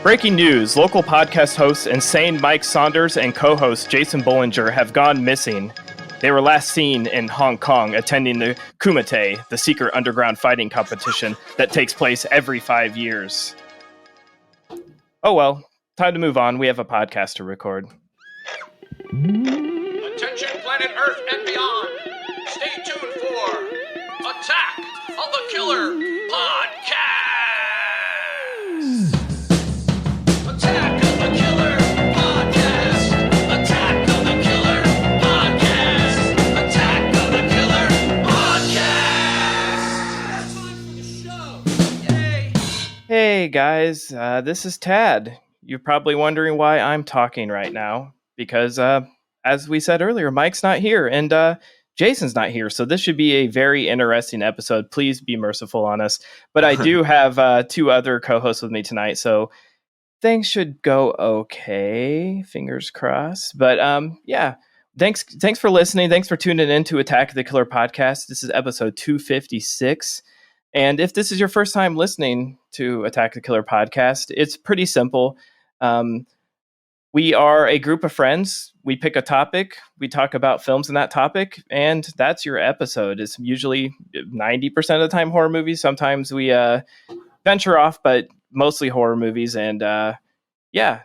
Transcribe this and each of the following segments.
Breaking news, local podcast host Insane Mike Saunders and co-host Jason Bollinger have gone missing. They were last seen in Hong Kong attending the Kumite, the secret underground fighting competition that takes place every 5 years. Oh well, time to move on. We have a podcast to record. Attention planet Earth and beyond. Stay tuned for Attack of the Killer Podcast. Attack of the Killer Podcast. Attack of the Killer Podcast. Attack of the Killer Podcast. Time for the show. Yay. Hey guys, this is Tad. You're probably wondering why I'm talking right now, because as we said earlier, Mike's not here and Jason's not here. So this should be a very interesting episode. Please be merciful on us. But I do have two other co-hosts with me tonight, so things should go okay. Fingers crossed. But yeah, thanks for listening. Thanks for tuning in to Attack of the Killer Podcast. This is episode 256. And if this is your first time listening to Attack the Killer Podcast, it's pretty simple. We are a group of friends. We pick a topic. We talk about films in that topic, and that's your episode. It's usually 90% of the time horror movies. Sometimes we venture off, but mostly horror movies. And yeah,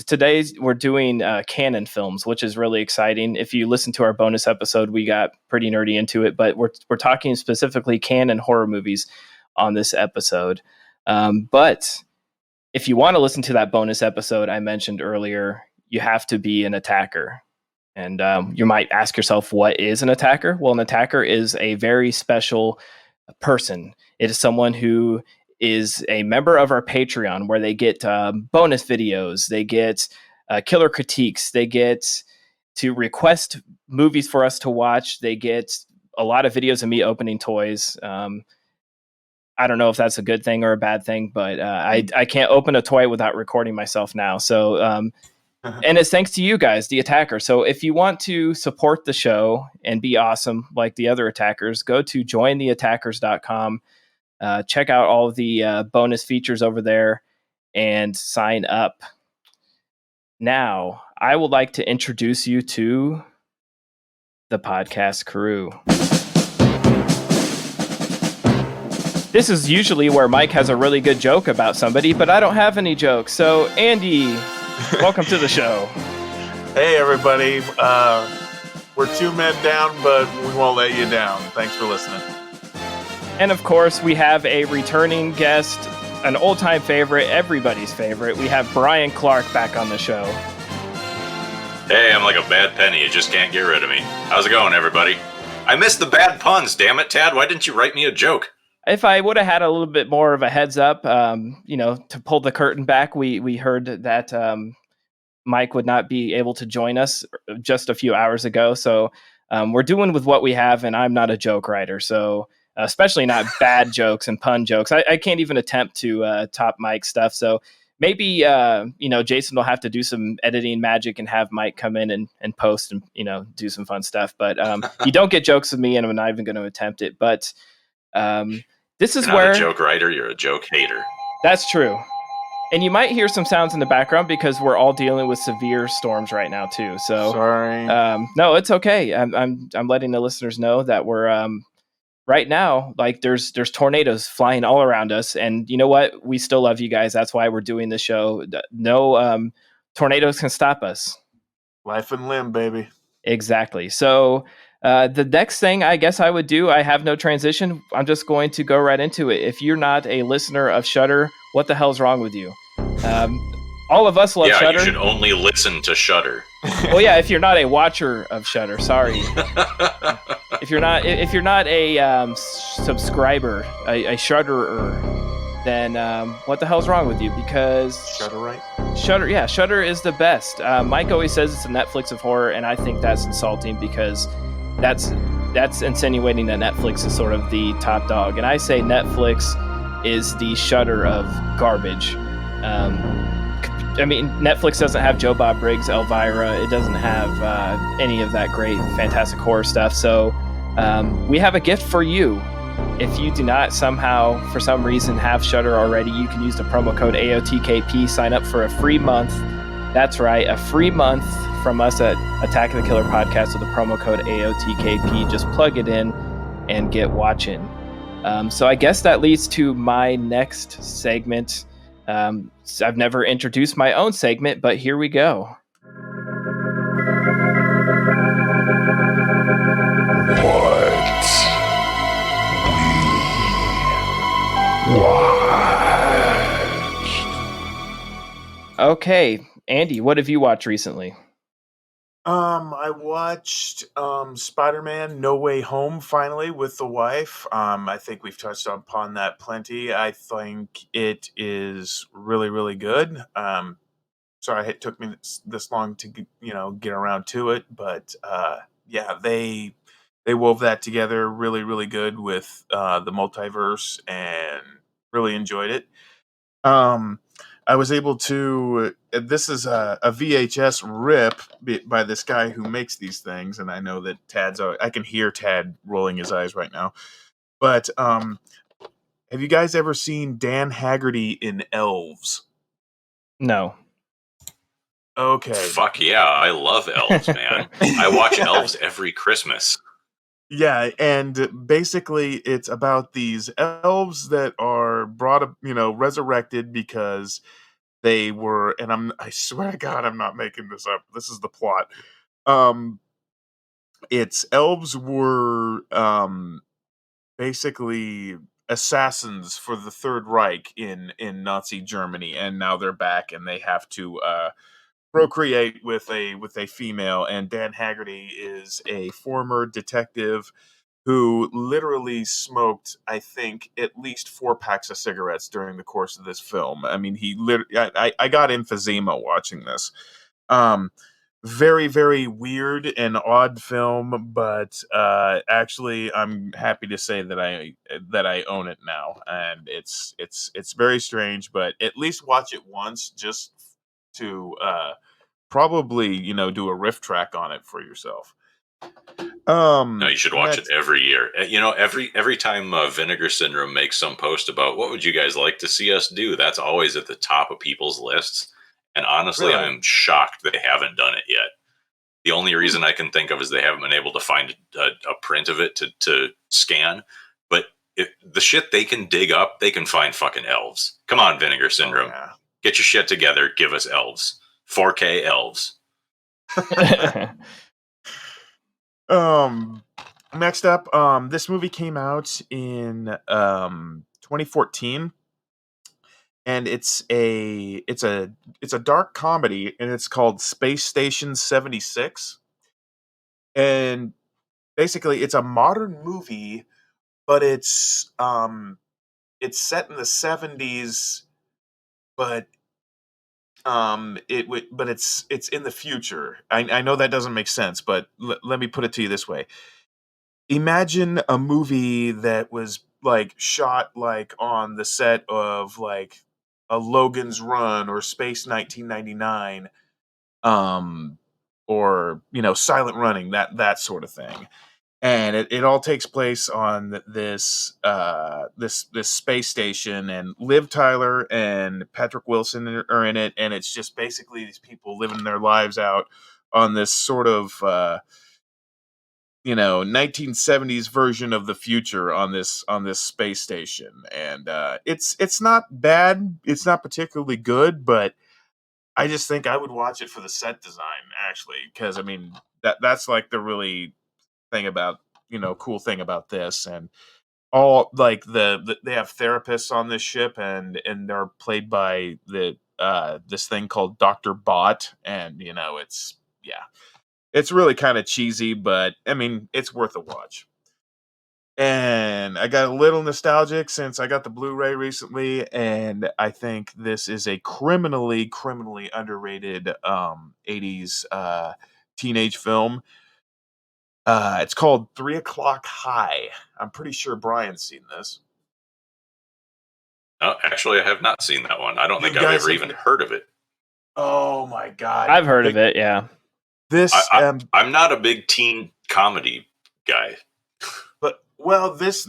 today we're doing canon films, which is really exciting. If you listen to our bonus episode, we got pretty nerdy into it, but we're talking specifically canon horror movies on this episode. But if you want to listen to that bonus episode I mentioned earlier, you have to be an attacker. And you might ask yourself, what is an attacker? Well, an attacker is a very special person. It is someone who is a member of our Patreon, where they get bonus videos, they get killer critiques, they get to request movies for us to watch, they get a lot of videos of me opening toys. I don't know if that's a good thing or a bad thing, but I can't open a toy without recording myself now. So, and it's thanks to you guys, the attacker. So if you want to support the show and be awesome like the other attackers, go to jointheattackers.com. Check out all of the bonus features over there and sign up. Now, I would like to introduce you to the podcast crew. This is usually where Mike has a really good joke about somebody, but I don't have any jokes. So, Andy, welcome to the show. Hey, everybody. We're 2 men down, but we won't let you down. Thanks for listening. And, of course, we have a returning guest, an old-time favorite, everybody's favorite. We have Brian Clark back on the show. Hey, I'm like a bad penny. You just can't get rid of me. How's it going, everybody? I missed the bad puns, damn it, Tad. Why didn't you write me a joke? If I would have had a little bit more of a heads up, to pull the curtain back, we heard that Mike would not be able to join us just a few hours ago. So we're doing with what we have, and I'm not a joke writer. So especially not bad jokes and pun jokes. I can't even attempt to top Mike's stuff. So maybe, Jason will have to do some editing magic and have Mike come in and post and, do some fun stuff. But you don't get jokes with me, and I'm not even going to attempt it. But this is you're where not a joke writer, you're a joke hater. That's true. And you might hear some sounds in the background because we're all dealing with severe storms right now too. So sorry. No, it's okay. I'm letting the listeners know that we're right now, like there's tornadoes flying all around us, and you know what? We still love you guys. That's why we're doing the show. No tornadoes can stop us. Life and limb, baby. Exactly. So the next thing I guess I would do, I have no transition. I'm just going to go right into it. If you're not a listener of Shudder, what the hell's wrong with you? All of us love Shudder. Yeah, you should only listen to Shudder. Well, yeah, if you're not a watcher of Shudder, sorry. if you're not a subscriber, a Shudderer, then what the hell's wrong with you? Because Shudder, right? Shudder is the best. Mike always says it's the Netflix of horror, and I think that's insulting because that's insinuating that Netflix is sort of the top dog, and I say Netflix is the Shudder of garbage. Netflix doesn't have Joe Bob Briggs, Elvira. It doesn't have any of that great fantastic horror stuff. So we have a gift for you. If you do not somehow, for some reason, have Shudder already, you can use the promo code AOTKP, sign up for a free month. That's right, a free month from us at Attack of the Killer Podcast with the promo code AOTKP. Just plug it in and get watching. So I guess that leads to my next segment. I've never introduced my own segment, but here we go. Okay, Andy, what have you watched recently? I watched Spider-Man No Way Home finally with the wife. I think we've touched upon that plenty. I think it is really, really good. Sorry it took me this long to get around to it, but yeah, they wove that together really, really good with the multiverse, and really enjoyed it. I was able to. This is a VHS rip by this guy who makes these things, and I know that I can hear Tad rolling his eyes right now. But have you guys ever seen Dan Haggerty in Elves? No. Okay. Fuck yeah, I love elves, man. I watch elves every Christmas. Yeah, and basically it's about these elves that are brought up, resurrected because they were, and I swear to God, I'm not making this up. This is the plot. It's elves were basically assassins for the Third Reich in Nazi Germany, and now they're back and they have to procreate with a female. And Dan Haggerty is a former detective who literally smoked, I think, at least 4 packs of cigarettes during the course of this film. I mean, I got emphysema watching this. Very, very weird and odd film, but actually, I'm happy to say that I own it now, and it's very strange. But at least watch it once, just to probably do a riff track on it for yourself. No, you should watch it Next, every year. Every time Vinegar Syndrome makes some post about what would you guys like to see us do, that's always at the top of people's lists. And honestly, really? I'm shocked they haven't done it yet. The only reason I can think of is they haven't been able to find a print of it to scan. But the shit they can dig up, they can find fucking elves. Come on, Vinegar Syndrome. Oh, yeah. Get your shit together. Give us elves. 4K elves. Next up, this movie came out in 2014, and it's a dark comedy, and it's called Space Station 76. And basically it's a modern movie, but it's set in the 70s, but it's in the future. I know that doesn't make sense, but let me put it to you this way. Imagine a movie that was like shot like on the set of like a Logan's Run or Space 1999, or Silent Running, that sort of thing. And it all takes place on this space station, and Liv Tyler and Patrick Wilson are in it, and it's just basically these people living their lives out on this sort of 1970s version of the future on this space station. And it's not bad, it's not particularly good, but I just think I would watch it for the set design, actually, because I mean that's like the really thing about cool thing about this. And all like they have therapists on this ship, and they're played by this thing called Dr. Bot. And it's really kind of cheesy, but I mean it's worth a watch. And I got a little nostalgic since I got the Blu-ray recently, and I think this is a criminally underrated 80s teenage film. It's called 3 O'Clock High. I'm pretty sure Brian's seen this. No, actually, I have not seen that one. I don't You think I've guys ever have- even heard of it. Oh my God! I've heard of it, yeah. This, I'm not a big teen comedy guy. but Well, this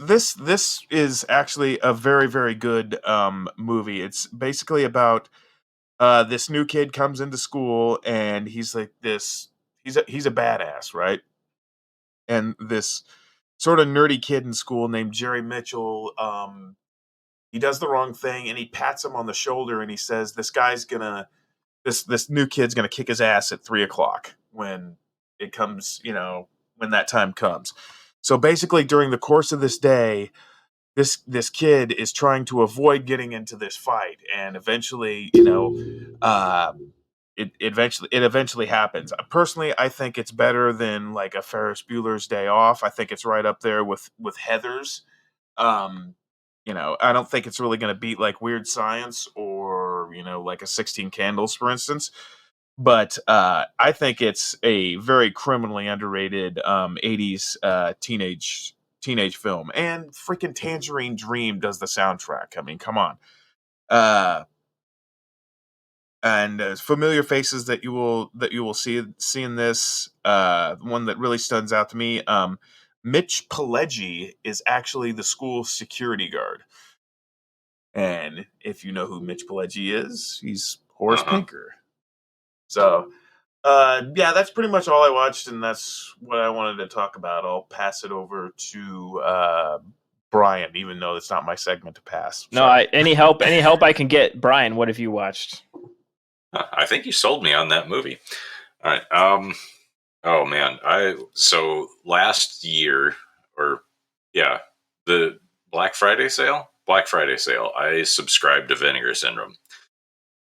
is actually a very very good movie. It's basically about this new kid comes into school and he's like this. He's a badass, right? And this sort of nerdy kid in school named Jerry Mitchell. He does the wrong thing and he pats him on the shoulder and he says, "This guy's gonna this new kid's gonna kick his ass at 3 o'clock when it comes, when that time comes." So basically, during the course of this day, this kid is trying to avoid getting into this fight, and eventually, uh, it eventually happens. Personally, I think it's better than like a Ferris Bueller's Day Off. I think it's right up there with Heather's. Um, I don't think it's really going to beat like Weird Science or like a 16 Candles, for instance. But I think it's a very criminally underrated '80s teenage film, and freaking Tangerine Dream does the soundtrack. I mean, come on. Uh, and familiar faces that you will see in this. One that really stands out to me. Mitch Pileggi is actually the school security guard, and if you know who Mitch Pileggi is, he's Horace Uh-huh. Pinker. So, yeah, that's pretty much all I watched, and that's what I wanted to talk about. I'll pass it over to Brian, even though it's not my segment to pass. No, Sorry. any help I can get. Brian, what have you watched? I think you sold me on that movie. All right. Oh man. So last year, or yeah, the Black Friday sale. I subscribed to Vinegar Syndrome.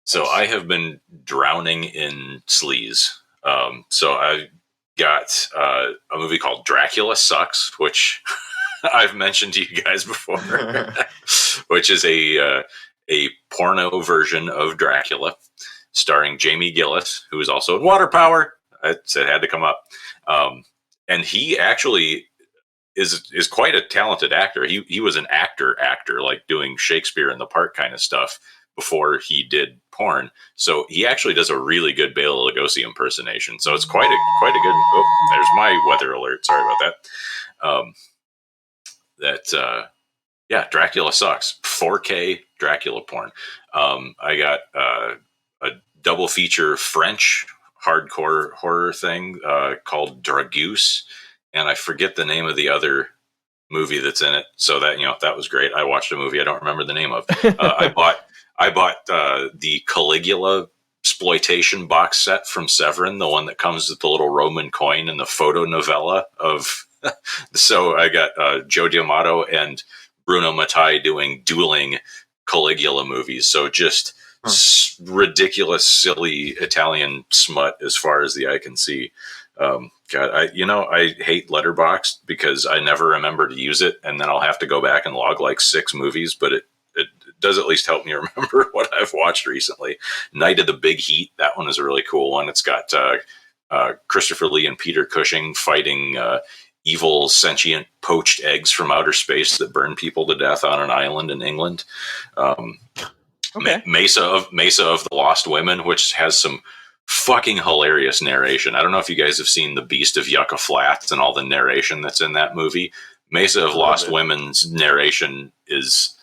So I have been drowning in sleaze. So I got a movie called Dracula Sucks, which I've mentioned to you guys before, which is a porno version of Dracula, starring Jamie Gillis, who is also in Water Power. It had to come up, and he actually is quite a talented actor. He was an actor, like doing Shakespeare in the Park kind of stuff before he did porn. So he actually does a really good Bela Lugosi impersonation. So it's quite a good. Oh, there's my weather alert. Sorry about that. Yeah, Dracula Sucks. 4K Dracula porn. I got a double feature French hardcore horror thing called Dragoose, and I forget the name of the other movie that's in it. So that was great. I watched a movie I don't remember the name of. I bought the Caligula exploitation box set from Severin, the one that comes with the little Roman coin and the photo novella of. So I got Joe D'Amato and Bruno Mattei doing dueling Caligula movies. So just ridiculous, silly Italian smut as far as the eye can see. God, I hate Letterboxd because I never remember to use it, and then I'll have to go back and log like 6 movies, but it does at least help me remember what I've watched recently. Night of the Big Heat, that one is a really cool one. It's got Christopher Lee and Peter Cushing fighting evil sentient poached eggs from outer space that burn people to death on an island in England. Okay. Mesa of the Lost Women, which has some fucking hilarious narration. I don't know if you guys have seen The Beast of Yucca Flats and all the narration that's in that movie. Mesa of Lost Women's narration is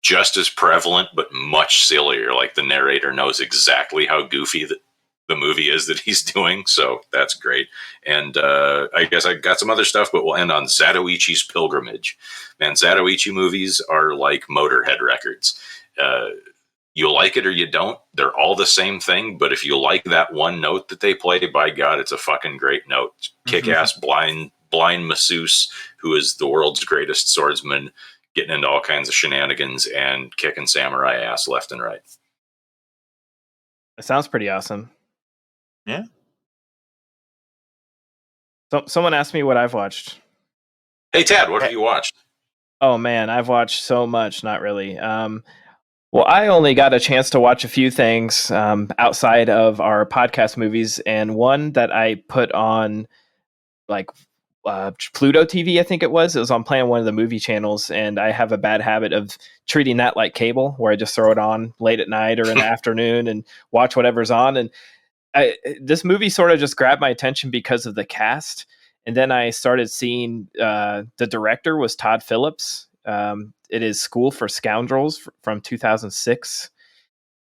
just as prevalent, but much sillier. Like the narrator knows exactly how goofy the movie is that he's doing. So that's great. And I guess I got some other stuff, but we'll end on Zatoichi's Pilgrimage. Man, Zatoichi movies are like Motorhead records. You like it or you don't. They're all the same thing. But if you like that one note that they play, by God, it's a fucking great note. Kick-ass blind masseuse who is the world's greatest swordsman, getting into all kinds of shenanigans and kicking samurai ass left and right. That sounds pretty awesome. Yeah. So, someone asked me what I've watched. Hey, Tad, what have you watched? Oh man, I've watched so much. Not really. Well, I only got a chance to watch a few things outside of our podcast movies, and one that I put on like Pluto TV, I think it was. It was on playing one of the movie channels, and I have a bad habit of treating that like cable, where I just throw it on late at night or in the afternoon and watch whatever's on. And this movie sort of just grabbed my attention because of the cast. And then I started seeing the director was Todd Phillips. It is School for Scoundrels from 2006.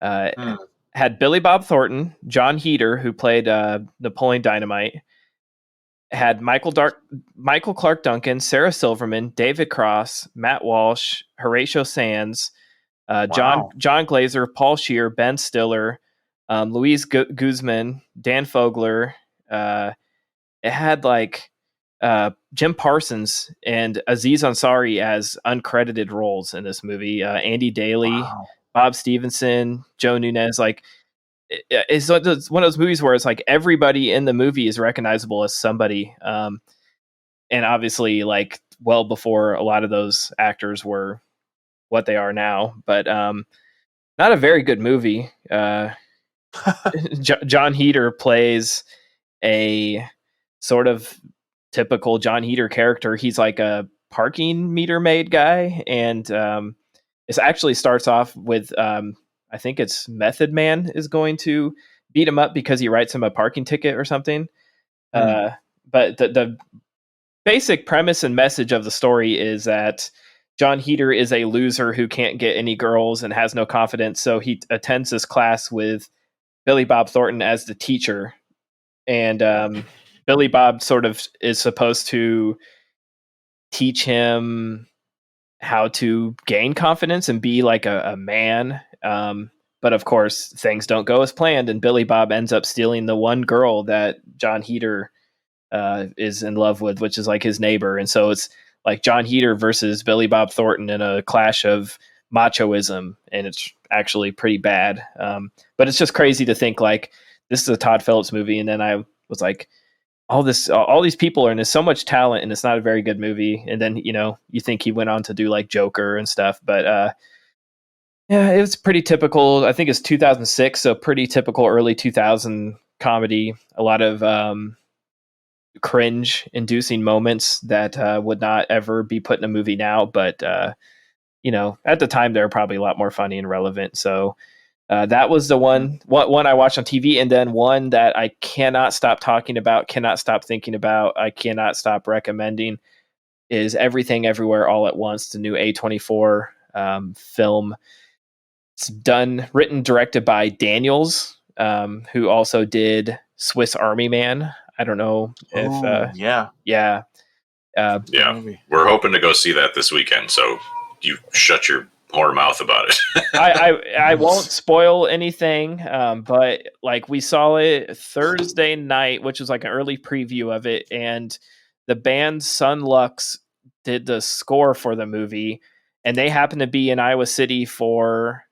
Hmm. Had Billy Bob Thornton, John Heder, who played Napoleon Dynamite, had Michael Clark Duncan, Sarah Silverman, David Cross, Matt Walsh, Horatio Sands, Wow. John Glazer, Paul Scheer, Ben Stiller, Louise Guzman, Dan Fogler. It had like Jim Parsons and Aziz Ansari as uncredited roles in this movie. Andy Daly, Wow. Bob Stevenson, Joe Nunez. Like it's one of those movies where it's like everybody in the movie is recognizable as somebody. And obviously, like well before a lot of those actors were what they are now. But not a very good movie. John Heder plays a sort of typical John Heder character. He's like a parking meter maid guy, and it actually starts off with I think it's Method Man is going to beat him up because he writes him a parking ticket or something. Hmm. But the basic premise and message of the story is that John Heder is a loser who can't get any girls and has no confidence, so he attends this class with Billy Bob Thornton as the teacher, and Billy Bob sort of is supposed to teach him how to gain confidence and be like a man. But of course, things don't go as planned, and Billy Bob ends up stealing the one girl that John Heder is in love with, which is like his neighbor. And so it's like John Heder versus Billy Bob Thornton in a clash of machoism, and it's actually pretty bad. But it's just crazy to think like this is a Todd Phillips movie, and then I was like, all these people are, and there's so much talent, and it's not a very good movie. And then you think he went on to do like Joker and stuff, but yeah, it was pretty typical. I think it's 2006, so pretty typical early 2000 comedy. A lot of cringe-inducing moments that would not ever be put in a movie now, but at the time they were probably a lot more funny and relevant. So that was the one I watched on TV, and then one that I cannot stop talking about, cannot stop thinking about, I cannot stop recommending is Everything Everywhere All at Once, the new A24 film. It's written, directed by Daniels, who also did Swiss Army Man. I don't know if, yeah. yeah. Yeah, Movie. we're hoping to go see that this weekend. So you shut your whore mouth about it. I won't spoil anything, but like we saw it Thursday night, which was like an early preview of it, and the band Sun Lux did the score for the movie, and they happened to be in Iowa City for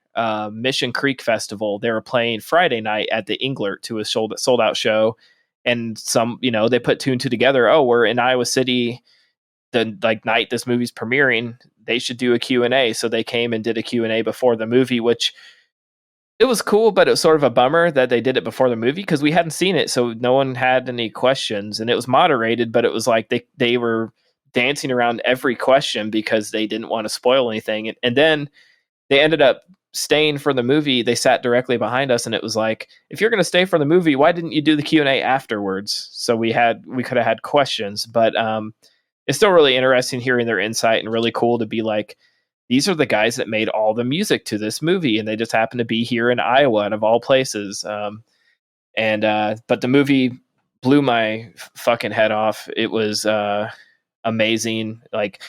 Mission Creek Festival. They were playing Friday night at the Englert to a sold out show, and they put two and two together. Oh, we're in Iowa City the like night this movie's premiering, they should do a Q&A. So they came and did a Q&A before the movie, which it was cool, but it was sort of a bummer that they did it before the movie because we hadn't seen it, so no one had any questions, and it was moderated, but it was like they were dancing around every question because they didn't want to spoil anything. And then they ended up staying for the movie. They sat directly behind us, and it was like, if you're going to stay for the movie, why didn't you do the Q&A afterwards? So we could have had questions, but it's still really interesting hearing their insight, and really cool to be like, these are the guys that made all the music to this movie, and they just happen to be here in Iowa, and of all places. But the movie blew my fucking head off. It was amazing. Like,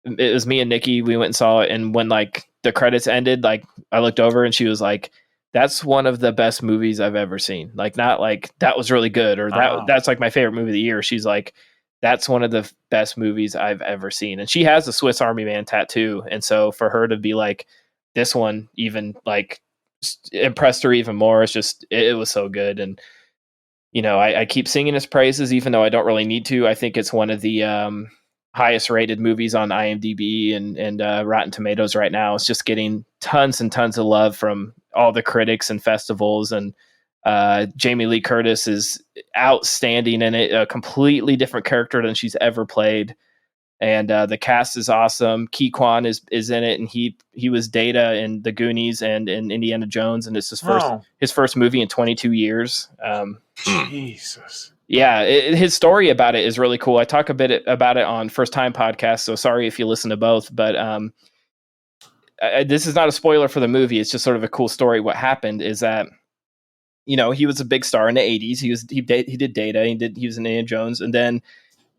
it was me and Nikki. We went and saw it, and when like the credits ended, like I looked over and she was like, "That's one of the best movies I've ever seen." Like, not like that was really good or that's like my favorite movie of the year. She's like, that's one of the best movies I've ever seen. And she has a Swiss Army Man tattoo. And so for her to be like, this one even like impressed her even more. It's just, it was so good. And, I keep singing his praises, even though I don't really need to. I think it's one of the highest rated movies on IMDb and Rotten Tomatoes right now. It's just getting tons and tons of love from all the critics and festivals. And Jamie Lee Curtis is outstanding in it, a completely different character than she's ever played. And the cast is awesome. Ki Kwan is in it, and he was Data in The Goonies and in Indiana Jones, and it's his first movie in 22 years. Jesus. Yeah, his story about it is really cool. I talk a bit about it on First Time Podcast, so sorry if you listen to both. But this is not a spoiler for the movie. It's just sort of a cool story. What happened is that he was a big star in the '80s. He did Data. He was in Indiana Jones, and then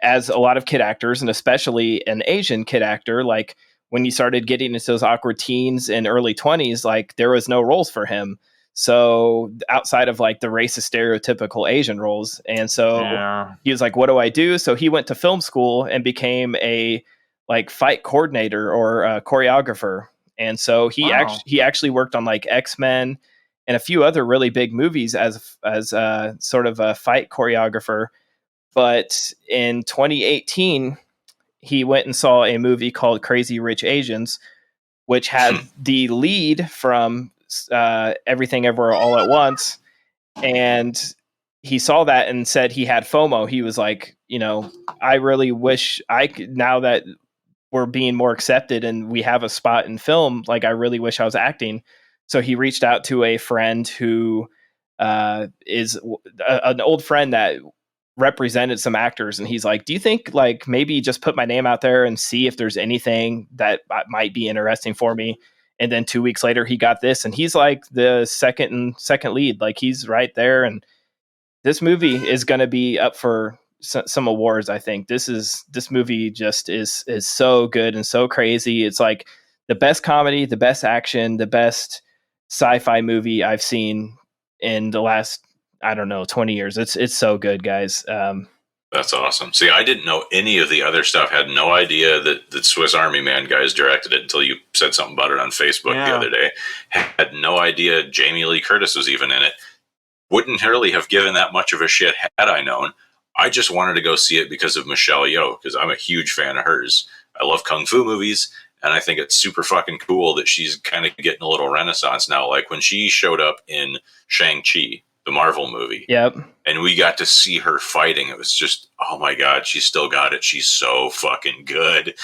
as a lot of kid actors, and especially an Asian kid actor, like when he started getting into those awkward teens and early 20s, like there was no roles for him. So outside of like the racist stereotypical Asian roles. And so Yeah. he was like, what do I do? So he went to film school and became a like fight coordinator or a choreographer. And so Wow. he actually worked on like X-Men and a few other really big movies as sort of a fight choreographer. But in 2018, he went and saw a movie called Crazy Rich Asians, which had the lead from Everything Everywhere All at Once. And he saw that and said he had FOMO. He was like, I really wish I could, now that we're being more accepted and we have a spot in film, like, I really wish I was acting. So he reached out to a friend who is an old friend that represented some actors, and he's like, do you think like maybe just put my name out there and see if there's anything that might be interesting for me? And then 2 weeks later he got this, and he's like the second lead, like he's right there. And this movie is going to be up for some awards. I think this movie just is so good and so crazy. It's like the best comedy, the best action, the best sci-fi movie I've seen in the last, I don't know, 20 years. It's so good, guys. That's awesome. See, I didn't know any of the other stuff. Had no idea that the Swiss Army Man guys directed it until you said something about it on Facebook the other day. Had no idea Jamie Lee Curtis was even in it. Wouldn't really have given that much of a shit had I known. I just wanted to go see it because of Michelle Yeoh, because I'm a huge fan of hers. I love kung fu movies, and I think it's super fucking cool that she's kind of getting a little renaissance now. Like when she showed up in Shang-Chi, the Marvel movie, Yep. and we got to see her fighting, it was just, oh my God, she's still got it. She's so fucking good.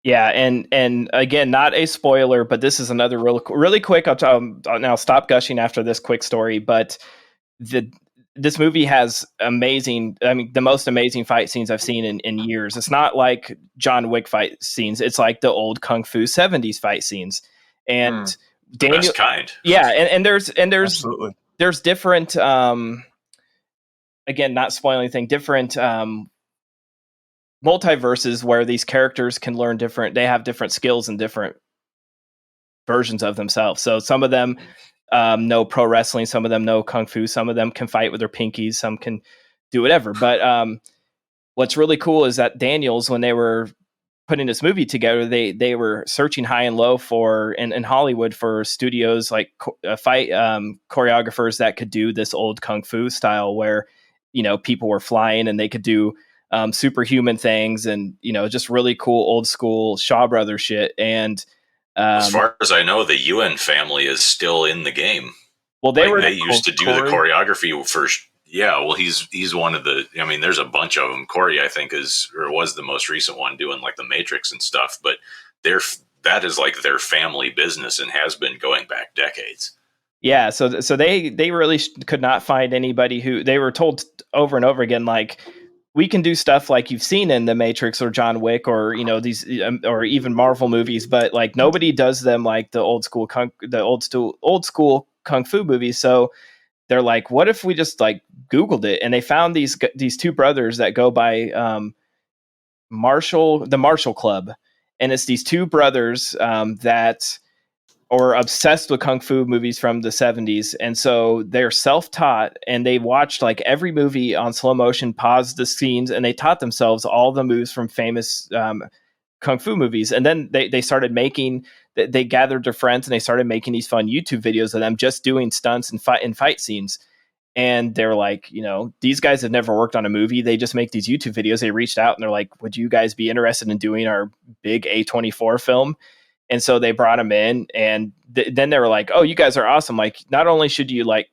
Yeah, and again, not a spoiler, but this is another really quick. I'll stop gushing after this quick story, but this movie has the most amazing fight scenes I've seen in years. It's not like John Wick fight scenes. It's like the old Kung Fu 70s fight scenes. And Daniel, best kind. Yeah, and there's Absolutely. there's different again, not spoiling anything, different multiverses where these characters can learn they have different skills and different versions of themselves. So some of them know pro wrestling, some of them know kung fu, some of them can fight with their pinkies, some can do whatever. But what's really cool is that Daniels, when they were putting this movie together, they were searching high and low for in Hollywood for studios like fight choreographers that could do this old kung fu style where people were flying and they could do superhuman things and just really cool old school Shaw Brothers shit. And as far as I know, the Ewan family is still in the game. Well, they used to do the choreography for. Yeah, well, he's one of the. I mean, there's a bunch of them. Corey, I think, was the most recent one doing like the Matrix and stuff. But that is like their family business and has been going back decades. Yeah, so they really could not find anybody who they were told over and over again, like, we can do stuff like you've seen in the Matrix or John Wick or these or even Marvel movies, but like nobody does them like the old school kung fu movies. So they're like, what if we just like Googled it, and they found these two brothers that go by the Marshall Club, and it's these two brothers that or obsessed with kung fu movies from the 70s. And so they're self-taught, and they watched like every movie on slow motion, paused the scenes, and they taught themselves all the moves from famous kung fu movies. And then they started they gathered their friends and they started making these fun YouTube videos of them just doing stunts and fight scenes. And they're like, these guys have never worked on a movie. They just make these YouTube videos. They reached out and they're like, would you guys be interested in doing our big A24 film? And so they brought him in, and then they were like, oh, you guys are awesome. Like, not only should you like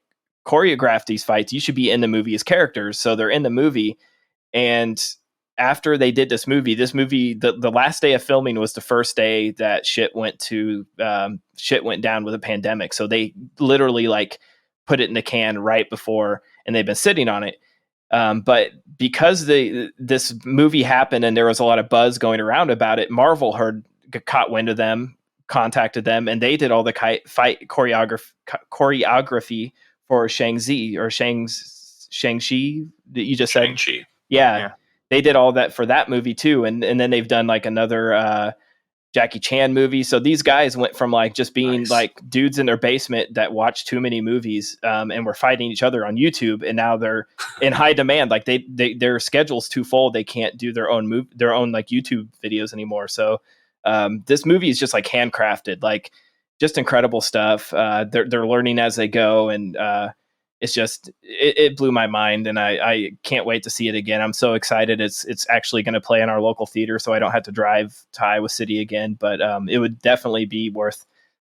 choreograph these fights, you should be in the movie as characters. So they're in the movie. And after they did this movie, the last day of filming was the first day that shit went down with a pandemic. So they literally like put it in the can right before, and they've been sitting on it. But because this movie happened and there was a lot of buzz going around about it, Marvel caught wind of them, contacted them, and they did all the fight choreography for Shang-Chi or Shang-Chi that you just said. Shang-Chi. Yeah, they did all that for that movie too, and then they've done like another Jackie Chan movie. So these guys went from like just being like dudes in their basement that watched too many movies and were fighting each other on YouTube, and now they're in high demand. Like their schedule's too full; they can't do their own like YouTube videos anymore. So this movie is just like handcrafted, like just incredible stuff. They're learning as they go, and it's just it blew my mind, and I can't wait to see it again. I'm so excited. It's actually going to play in our local theater, so I don't have to drive to Iowa City again. But it would definitely be worth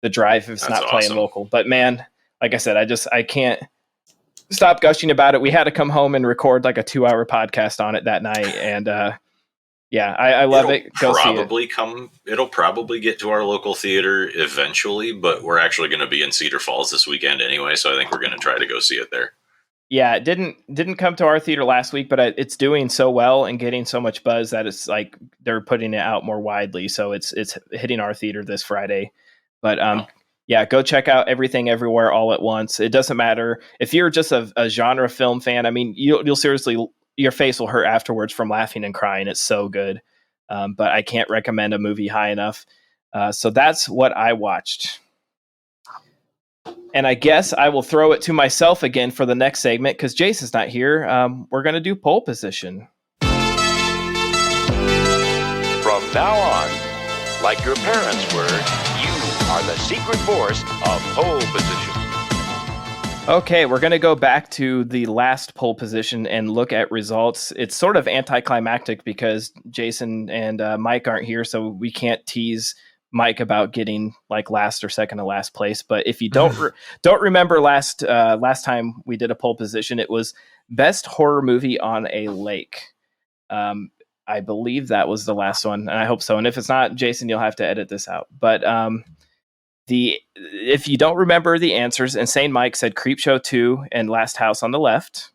the drive if it's not playing local. But man, like I said, I can't stop gushing about it. We had to come home and record like a 2-hour podcast on it that night, and yeah, I love it. Go see it. It'll probably get to our local theater eventually, but we're actually going to be in Cedar Falls this weekend anyway, so I think we're going to try to go see it there. Yeah, it didn't come to our theater last week, but it's doing so well and getting so much buzz that it's like they're putting it out more widely. So it's hitting our theater this Friday. But yeah, go check out Everything Everywhere All at Once. It doesn't matter if you're just a genre film fan. I mean, you'll seriously, your face will hurt afterwards from laughing and crying. It's so good. But I can't recommend a movie high enough. So that's what I watched. And I guess I will throw it to myself again for the next segment because Jason's not here. We're going to do pole position. From now on, like your parents were, you are the secret force of pole position. Okay, we're going to go back to the last pole position and look at results. It's sort of anticlimactic because Jason and Mike aren't here, so we can't tease Mike about getting like last or second to last place. But if you don't remember last time we did a pole position, it was best horror movie on a lake. I believe that was the last one, and I hope so. And if it's not, Jason, you'll have to edit this out. But if you don't remember the answers, Insane Mike said Creepshow 2 and Last House on the Left.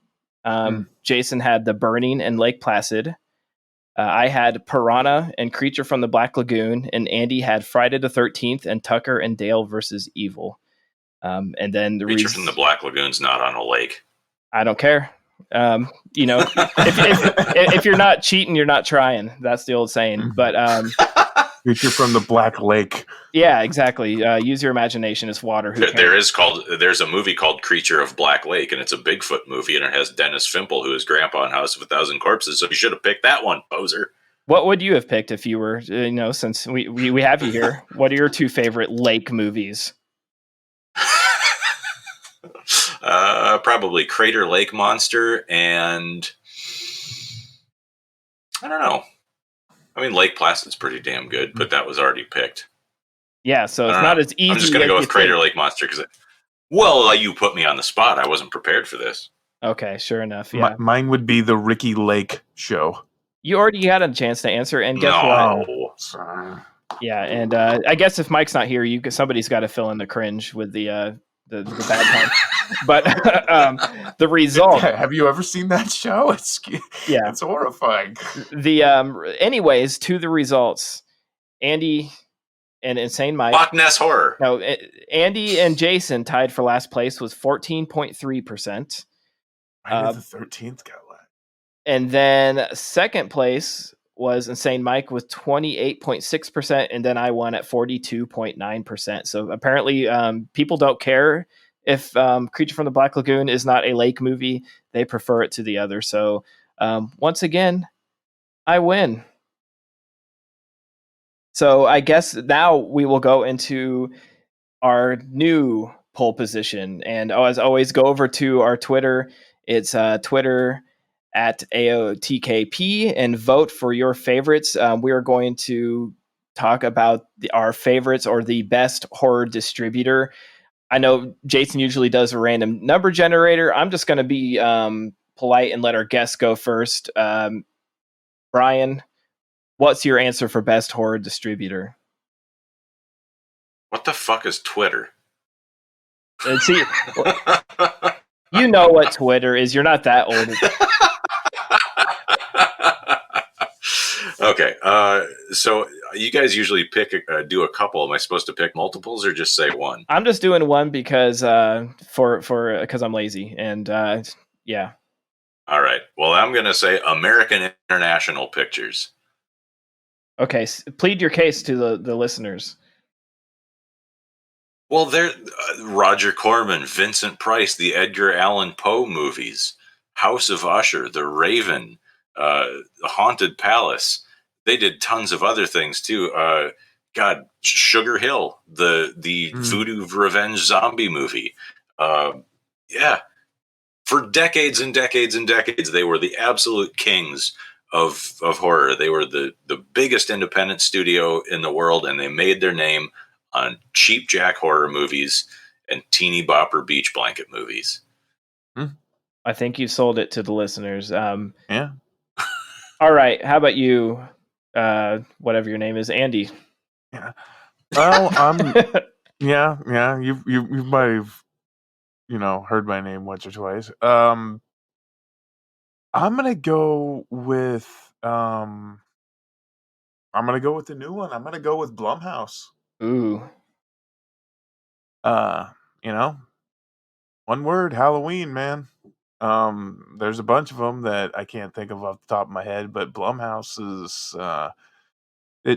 Jason had The Burning and Lake Placid. I had Piranha and Creature from the Black Lagoon, and Andy had Friday the 13th and Tucker and Dale versus Evil. And then the Creature from the Black Lagoon's not on a lake. I don't care. If you're not cheating, you're not trying. That's the old saying. But Creature from the Black Lake. Yeah, exactly. Use your imagination. It's water. There's a movie called Creature of Black Lake, and it's a Bigfoot movie, and it has Dennis Fimple, who is Grandpa in House of a Thousand Corpses. So you should have picked that one, poser. What would you have picked if you were, since we have you here? What are your two favorite lake movies? Probably Crater Lake Monster, and I don't know. I mean, Lake Placid's pretty damn good, but that was already picked. Yeah, so it's not as easy. I'm just going to go with Crater Lake Monster because, you put me on the spot. I wasn't prepared for this. Okay, sure enough. Yeah, mine would be the Ricky Lake Show. You already had a chance to answer, and guess what? Yeah, and I guess if Mike's not here, somebody's got to fill in the cringe with the bad time. But the result. Have you ever seen that show? It's horrifying. Anyways, to the results, Andy and Insane Mike. Loch Ness Horror. No, Andy and Jason tied for last place with 14.3%. I did the 13th got left. And then second place was Insane Mike with 28.6%, and then I won at 42.9%. So apparently people don't care if Creature from the Black Lagoon is not a lake movie. They prefer it to the other. So once again, I win. So I guess now we will go into our new poll position. And as always, go over to our Twitter. It's Twitter at AOTKP and vote for your favorites. We are going to talk about our favorites or the best horror distributor. I know Jason usually does a random number generator. I'm just going to be polite and let our guests go first. Brian, what's your answer for best horror distributor? What the fuck is Twitter? See, you know what Twitter is. You're not that old. Okay. So you guys usually do a couple. Am I supposed to pick multiples or just say one? I'm just doing one because because I'm lazy and yeah. All right. Well, I'm going to say American International Pictures. Okay, plead your case to the listeners. Well, they're Roger Corman, Vincent Price, the Edgar Allan Poe movies, House of Usher, The Raven, The Haunted Palace. They did tons of other things too. God, Sugar Hill, the Voodoo Revenge zombie movie. Yeah, for decades and decades and decades, they were the absolute kings of horror. They were the biggest independent studio in the world, and they made their name on cheap jack horror movies and teeny bopper beach blanket movies. I think you sold it to the listeners. Yeah. All right, how about you? Whatever your name is, Andy. Yeah. Well, yeah. You might have, heard my name once or twice. I'm gonna go with I'm gonna go with the new one. I'm gonna go with Blumhouse. Ooh. Uh, you know, one word, Halloween, man. There's a bunch of them that I can't think of off the top of my head, but Blumhouse is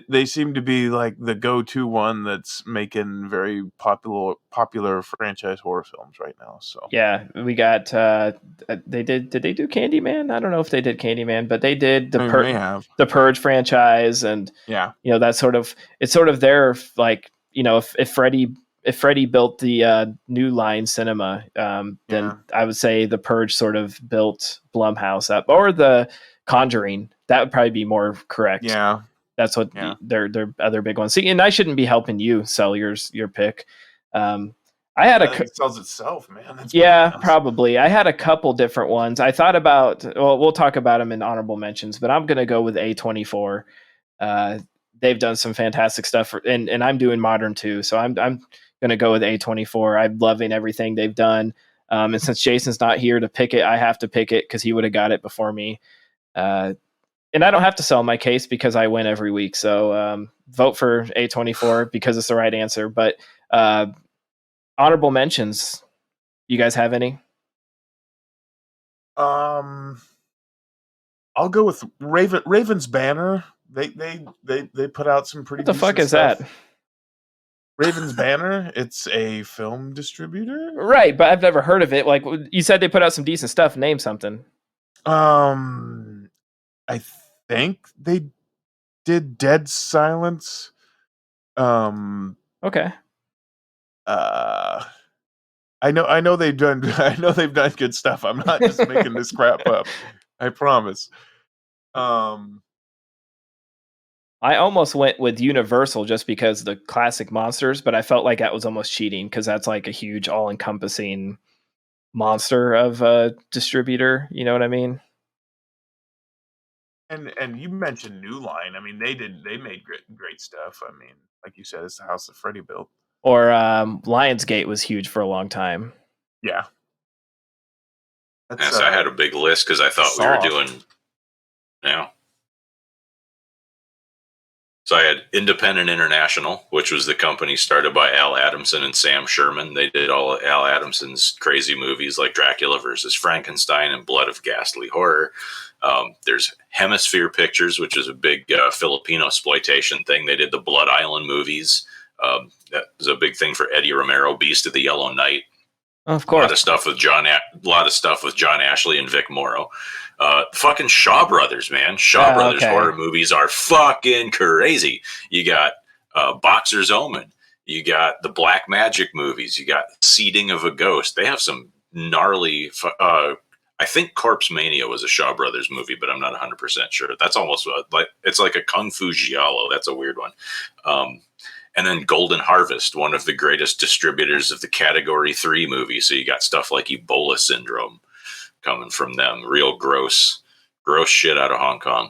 they seem to be like the go-to one that's making very popular franchise horror films right now. So Yeah, we got they did they do Candyman? I don't know if they did Candyman, but they did they may have. the Purge franchise, and Yeah. that's it's sort of their, like, if Freddie built the New Line Cinema, then Yeah. I would say the Purge sort of built Blumhouse up, or the Conjuring. That would probably be more correct. Yeah. That's what their other big ones. See, and I shouldn't be helping you sell your pick. I had It sells itself, man. That's probably. I had a couple different ones. I thought about. Well, we'll talk about them in honorable mentions, but I'm going to go with A24. They've done some fantastic stuff, and I'm doing modern too. So I'm going to go with A24. I'm loving everything they've done. And since Jason's not here to pick it, I have to pick it because he would have got it before me. And I don't have to sell my case because I win every week. So vote for A24 because it's the right answer. But honorable mentions, you guys have any? I'll go with Raven's Banner. They put out some pretty. What the fuck is stuff. that? Raven's Banner. It's a film distributor, right? But I've never heard of it. Like you said, they put out some decent stuff. Name something. I think they did Dead Silence. Okay. I know they've done good stuff. I'm not just making this crap up. I promise. I almost went with Universal just because the classic monsters, but I felt like that was almost cheating because that's like a huge all-encompassing monster of a distributor. You know what I mean? And you mentioned New Line. I mean, they made great stuff. I mean, like you said, it's the house that Freddie built. Or Lionsgate was huge for a long time. Yeah. So I had a big list because I thought we were doing. So I had Independent International, which was the company started by Al Adamson and Sam Sherman. They did all of Al Adamson's crazy movies like Dracula versus Frankenstein and Blood of Ghastly Horror. There's Hemisphere Pictures, which is a big Filipino exploitation thing. They did the Blood Island movies. That was a big thing for Eddie Romero, Beast of the Yellow Night. Of course. A lot of stuff with John Ashley and Vic Morrow. Fucking Shaw Brothers, man. Shaw Brothers horror movies are fucking crazy. You got Boxer's Omen. You got the Black Magic movies. You got Seeding of a Ghost. They have some gnarly. I think Corpse Mania was a Shaw Brothers movie, but I'm not 100% sure. That's almost it's like a Kung Fu Giallo. That's a weird one. And then Golden Harvest, one of the greatest distributors of the Category 3 movies. So you got stuff like Ebola Syndrome coming from them. Real gross shit out of Hong Kong.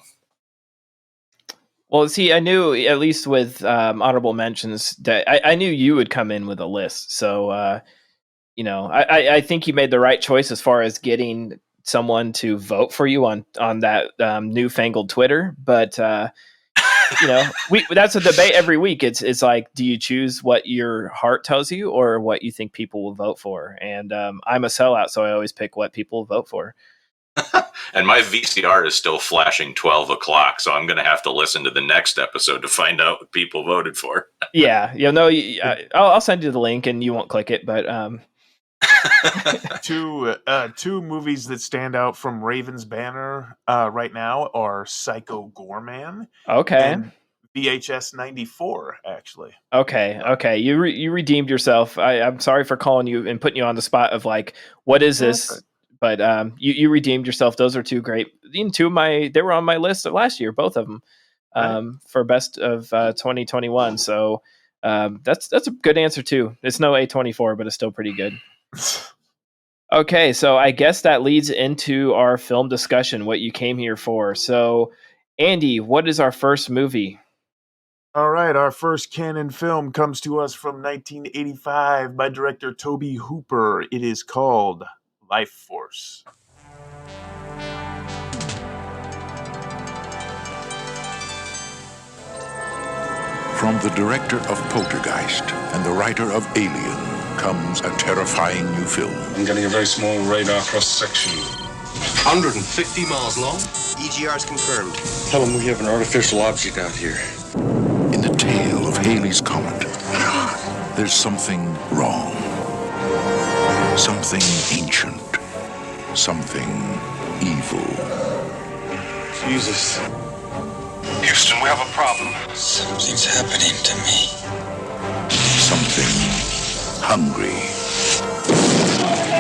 Well, see, I knew, at least with honorable mentions, that I knew you would come in with a list. So, I think you made the right choice as far as getting someone to vote for you on that newfangled Twitter, but that's a debate every week. It's like, do you choose what your heart tells you or what you think people will vote for? And I'm a sellout, so I always pick what people vote for. And my VCR is still flashing 12 o'clock, so I'm going to have to listen to the next episode to find out what people voted for. Yeah, I'll send you the link, and you won't click it, but two movies that stand out from Raven's banner right now are Psycho Gorman okay. and VHS 94, actually. Okay. You redeemed yourself. I'm sorry for calling you and putting you on the spot of like, what is this? Okay. But you redeemed yourself. Those are two great. They were on my list last year, both of them, for best of 2021. So that's a good answer too. It's no A24, but it's still pretty good. Okay, so I guess that leads into our film discussion, what you came here for. So, Andy, what is our first movie? All right, our first canon film comes to us from 1985 by director Tobe Hooper. It is called Life Force. From the director of Poltergeist and the writer of Alien comes a terrifying new film. I'm getting a very small radar cross-section. 150 miles long? EGR's confirmed. Tell them we have an artificial object out here. In the tail of Halley's Comet, there's something wrong. Something ancient. Something evil. Jesus. Houston, we have a problem. Something's happening to me. Something hungry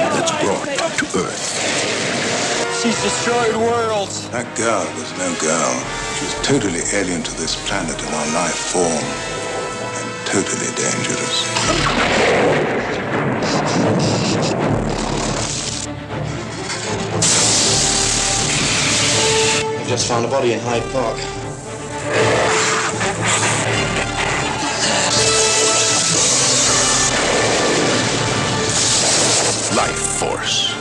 that's brought to Earth. She's destroyed worlds. That girl was no girl. She was totally alien to this planet and our life form, and totally dangerous. I just found a body in Hyde Park. Life Force.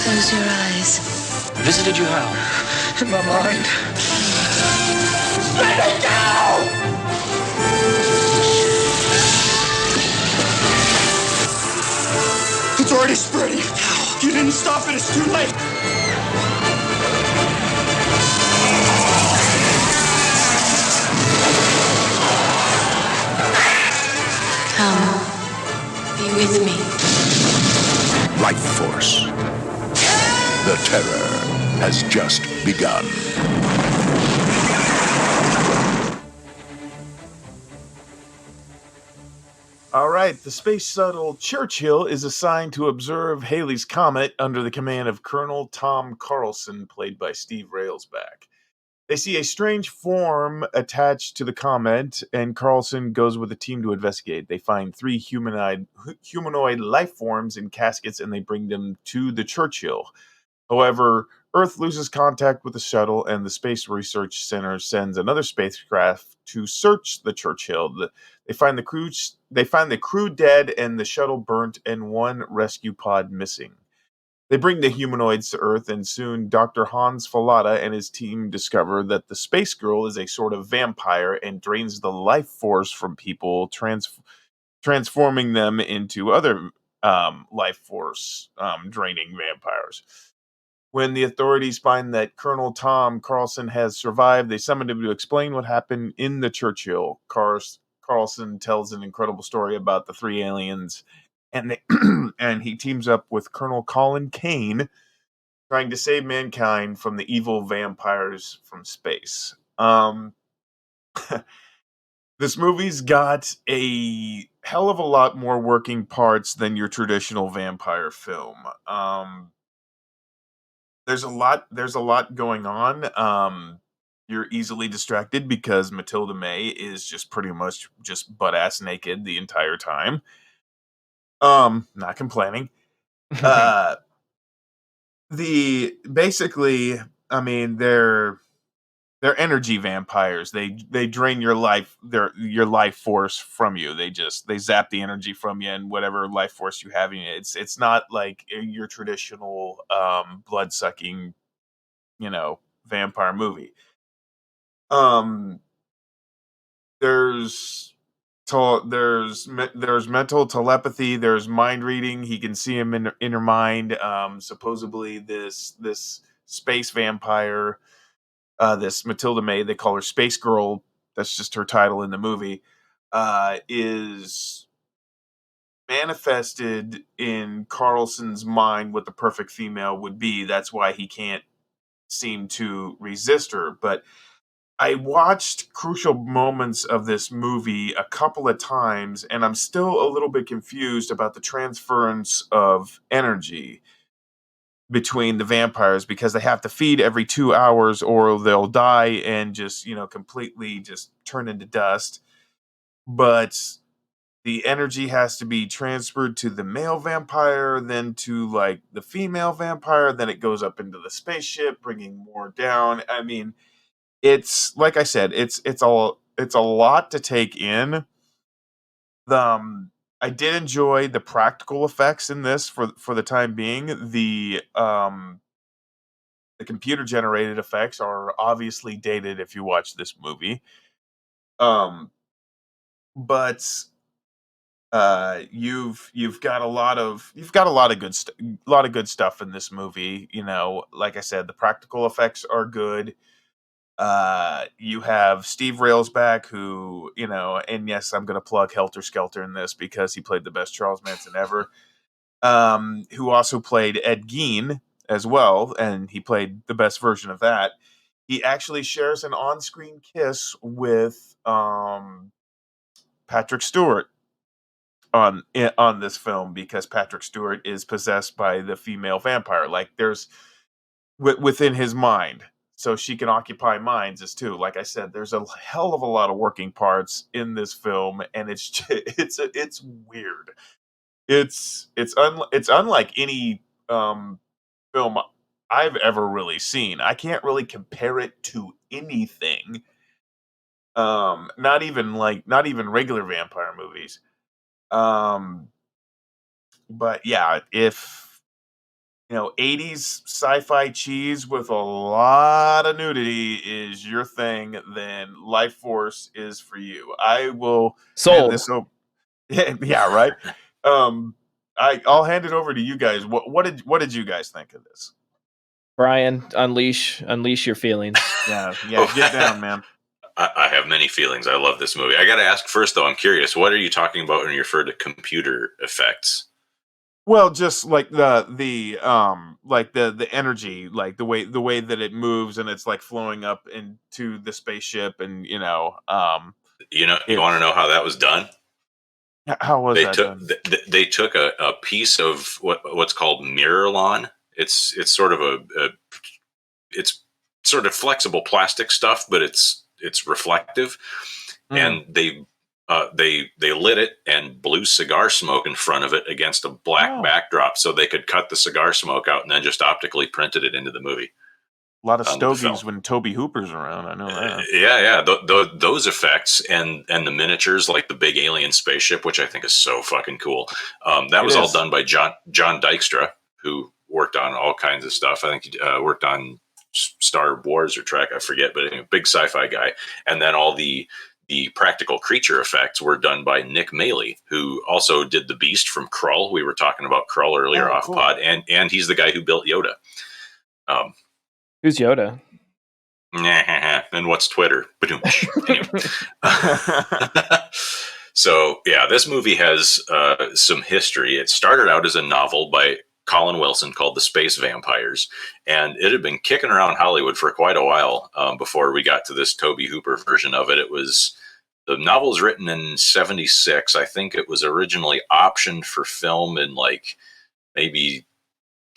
Close your eyes. Visited you how? In my mind. Let it go! It's already spreading. You didn't stop it. It's too late. Come. Be with me. Life Force. The terror has just begun. All right, the space shuttle Churchill is assigned to observe Halley's Comet under the command of Colonel Tom Carlson, played by Steve Railsback. They see a strange form attached to the comet, and Carlson goes with a team to investigate. They find three humanoid life forms in caskets, and they bring them to the Churchill. However, Earth loses contact with the shuttle, and the Space Research Center sends another spacecraft to search the Churchill. They find the crew dead, and the shuttle burnt, and one rescue pod missing. They bring the humanoids to Earth, and soon Dr. Hans Fallada and his team discover that the Space Girl is a sort of vampire and drains the life force from people, transforming them into other life force draining vampires. When the authorities find that Colonel Tom Carlson has survived, they summon him to explain what happened in the Churchill. Carlson tells an incredible story about the three aliens, and and he teams up with Colonel Colin Kane, trying to save mankind from the evil vampires from space. This movie's got a hell of a lot more working parts than your traditional vampire film. There's a lot going on. You're easily distracted because Matilda May is just pretty much just butt ass naked the entire time. Not complaining. Basically, I mean, they're they're energy vampires. They drain your life force from you. They zap the energy from you and whatever life force you have in you. It's not like your traditional blood sucking, vampire movie. Um, there's there's mental telepathy. There's mind reading. He can see him in your mind. Supposedly this space vampire, this Matilda May, they call her Space Girl. That's just her title in the movie. Is manifested in Carlson's mind what the perfect female would be. That's why he can't seem to resist her. But I watched crucial moments of this movie a couple of times, and I'm still a little bit confused about the transference of energy between the vampires because they have to feed every 2 hours or they'll die and just, completely just turn into dust. But the energy has to be transferred to the male vampire, then to like the female vampire, then it goes up into the spaceship, bringing more down. I mean, it's like I said, it's a lot to take in. I did enjoy the practical effects in this for the time being. The computer generated effects are obviously dated if you watch this movie. But you've got a lot of good stuff in this movie. Like I said, the practical effects are good. You have Steve Railsback, who, and yes, I'm going to plug Helter Skelter in this because he played the best Charles Manson ever. Who also played Ed Gein as well, and he played the best version of that. He actually shares an on-screen kiss with Patrick Stewart on this film because Patrick Stewart is possessed by the female vampire. Like there's within his mind, so she can occupy minds as too. Like I said, there's a hell of a lot of working parts in this film, and it's weird. It's unlike any film I've ever really seen. I can't really compare it to anything. Not even regular vampire movies. But yeah, if 80s sci-fi cheese with a lot of nudity is your thing, then Life Force is for you. I will hand Sold. this over. Yeah, right. I'll hand it over to you guys. What did you guys think of this? Brian, unleash your feelings. Yeah, get down, man. I have many feelings. I love this movie. I got to ask first, though. I'm curious. What are you talking about when you refer to computer effects? Well, just like the energy, like the way that it moves and it's like flowing up into the spaceship, and you want to know how that was done? How was that done? They took a piece of what's called Mirrorlon. It's sort of it's sort of flexible plastic stuff, but it's reflective, and they lit it and blew cigar smoke in front of it against a black backdrop, so they could cut the cigar smoke out and then just optically printed it into the movie. A lot of stogies when Toby Hooper's around. I know that. Yeah. Those effects and the miniatures, like the big alien spaceship, which I think is so fucking cool. That was all done by John Dykstra, who worked on all kinds of stuff. I think he worked on Star Wars or Trek, I forget, but anyway, big sci-fi guy. And then all the practical creature effects were done by Nick Maley, who also did the Beast from Krull. We were talking about Krull earlier off cool. pod, and he's the guy who built Yoda. Who's Yoda? And what's Twitter? So yeah, this movie has some history. It started out as a novel by Colin Wilson called The Space Vampires, and it had been kicking around Hollywood for quite a while before we got to this Toby Hooper version of it. The novel was written in 1976. I think it was originally optioned for film in like maybe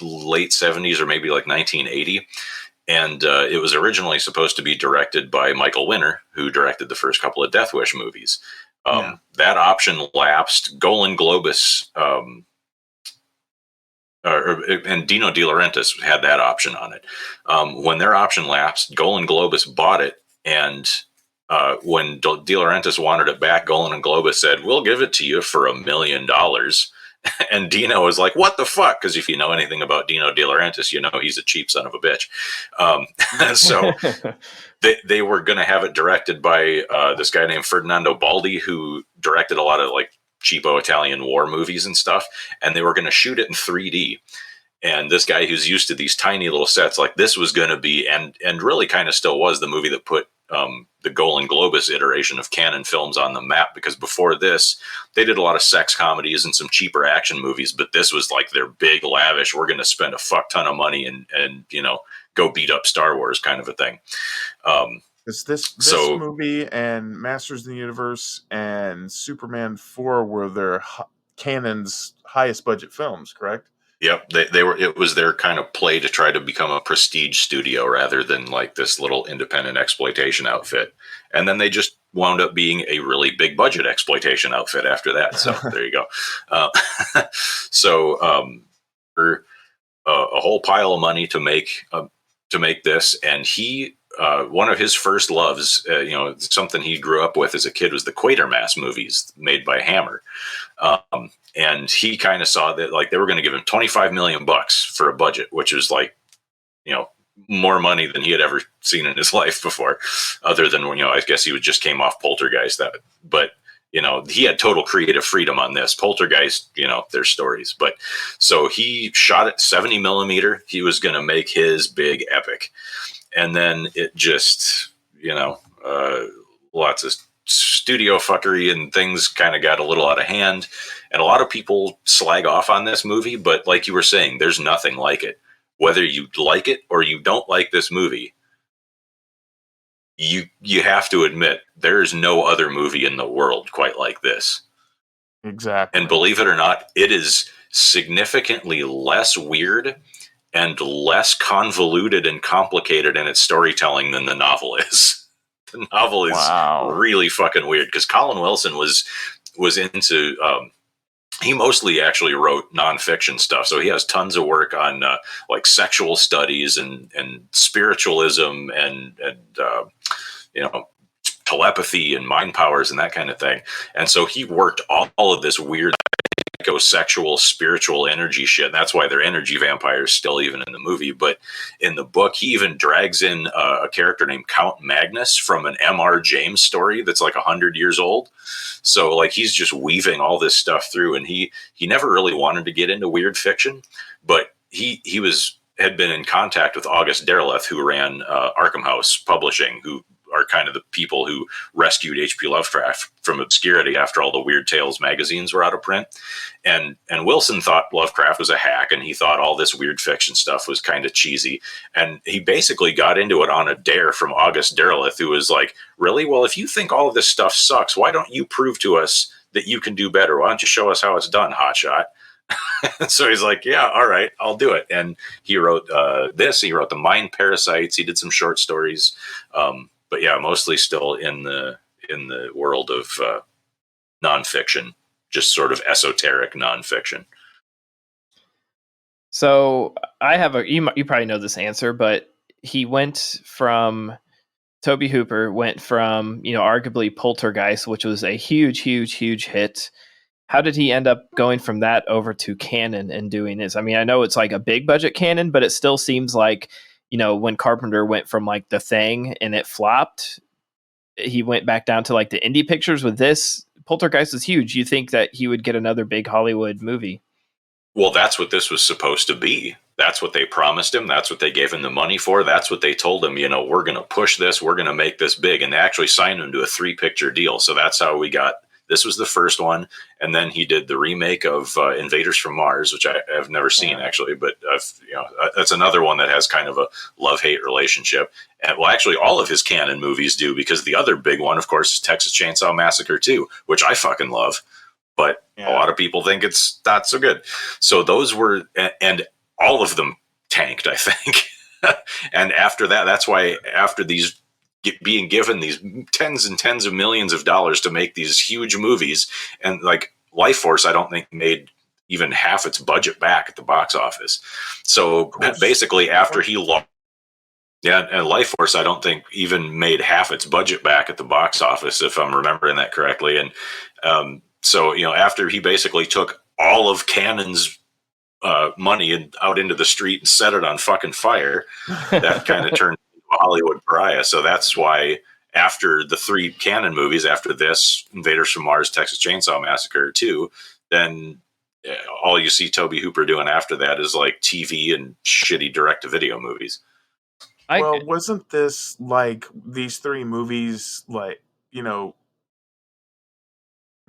late 1970s or maybe like 1980. And it was originally supposed to be directed by Michael Winner, who directed the first couple of Death Wish movies. That option lapsed. Golan Globus and Dino De Laurentiis had that option on it. When their option lapsed, Golan Globus bought it, and when De Laurentiis wanted it back, Golan and Globus said, "We'll give it to you for $1 million." And Dino was like, "What the fuck?" Because if you know anything about Dino De Laurentiis, you know he's a cheap son of a bitch. So they were going to have it directed by this guy named Ferdinando Baldi, who directed a lot of like cheapo Italian war movies and stuff, and they were going to shoot it in 3D. And this guy who's used to these tiny little sets, like this was going to be, and really kind of still was, the movie that put the Golan Globus iteration of Cannon films on the map, because before this, they did a lot of sex comedies and some cheaper action movies, but this was like their big, lavish, we're going to spend a fuck ton of money and you know, go beat up Star Wars kind of a thing. This movie and Masters of the Universe and Superman 4 were their Cannon's highest budget films, correct? Yep, they were. It was their kind of play to try to become a prestige studio rather than like this little independent exploitation outfit. And then they just wound up being a really big budget exploitation outfit after that. So there you go. For a whole pile of money to make this, and he. One of his first loves, you know, something he grew up with as a kid, was the Quatermass movies made by Hammer. And he kind of saw that like they were going to give him $25 million for a budget, which was like, you know, more money than he had ever seen in his life before, other than, you know, I guess he just came off Poltergeist. But you know, he had total creative freedom on this. Poltergeist, you know, their stories. But so he shot it 70 millimeter. He was going to make his big epic. And then it just, you know, lots of studio fuckery and things kind of got a little out of hand. And a lot of people slag off on this movie, but like you were saying, there's nothing like it. Whether you like it or you don't like this movie, you have to admit there is no other movie in the world quite like this. Exactly. And believe it or not, it is significantly less weird and less convoluted and complicated in its storytelling than the novel is. The novel is really fucking weird, because Colin Wilson was into he mostly actually wrote nonfiction stuff, so he has tons of work on like sexual studies and spiritualism and you know, telepathy and mind powers and that kind of thing. And so he worked all of this weird psychosexual spiritual energy shit. And that's why they're energy vampires still, even in the movie. But in the book, he even drags in a character named Count Magnus from an M.R. James story that's like 100 years old. So like he's just weaving all this stuff through, and he never really wanted to get into weird fiction, but he had been in contact with August Derleth, who ran Arkham House Publishing, who are kind of the people who rescued H.P. Lovecraft from obscurity after all the Weird Tales magazines were out of print. And Wilson thought Lovecraft was a hack, and he thought all this weird fiction stuff was kind of cheesy. And he basically got into it on a dare from August Derleth, who was like, really? Well, if you think all of this stuff sucks, why don't you prove to us that you can do better? Why don't you show us how it's done, hotshot? So he's like, yeah, all right, I'll do it. And he wrote this. He wrote The Mind Parasites. He did some short stories. But yeah, mostly still in the world of nonfiction, just sort of esoteric nonfiction. So I have you probably know this answer, but he went from Tobe Hooper went from, you know, arguably Poltergeist, which was a huge hit. How did he end up going from that over to Cannon and doing this? I mean, I know it's like a big budget Cannon, but it still seems like, you know, when Carpenter went from like The Thing and it flopped, he went back down to like the indie pictures. With this, Poltergeist is huge. You think that he would get another big Hollywood movie? Well, that's what this was supposed to be. That's what they promised him. That's what they gave him the money for. That's what they told him, you know, we're going to push this. We're going to make this big. And they actually signed him to a 3-picture deal. So that's how we got, this was the first one. And then he did the remake of Invaders from Mars, which I have never seen actually, but you know, that's another one that has kind of a love-hate relationship. And well, actually all of his Cannon movies do, because the other big one, of course, is Texas Chainsaw Massacre 2, which I fucking love, but a lot of people think it's not so good. So those were, and all of them tanked, I think. And after that, that's why after these being given these tens and tens of millions of dollars to make these huge movies, and like Life Force, I don't think made even half its budget back at the box office. So basically, after he lost, and Life Force, I don't think even made half its budget back at the box office, if I'm remembering that correctly. And so, after he basically took all of Cannon's money out into the street and set it on fucking fire, that kind of turned into a Hollywood pariah. So that's why after the 3 Cannon movies, after this, Invaders from Mars, Texas Chainsaw Massacre 2, then all you see Tobe Hooper doing after that is like TV and shitty direct-to-video movies. Well, wasn't this like these 3 movies, like,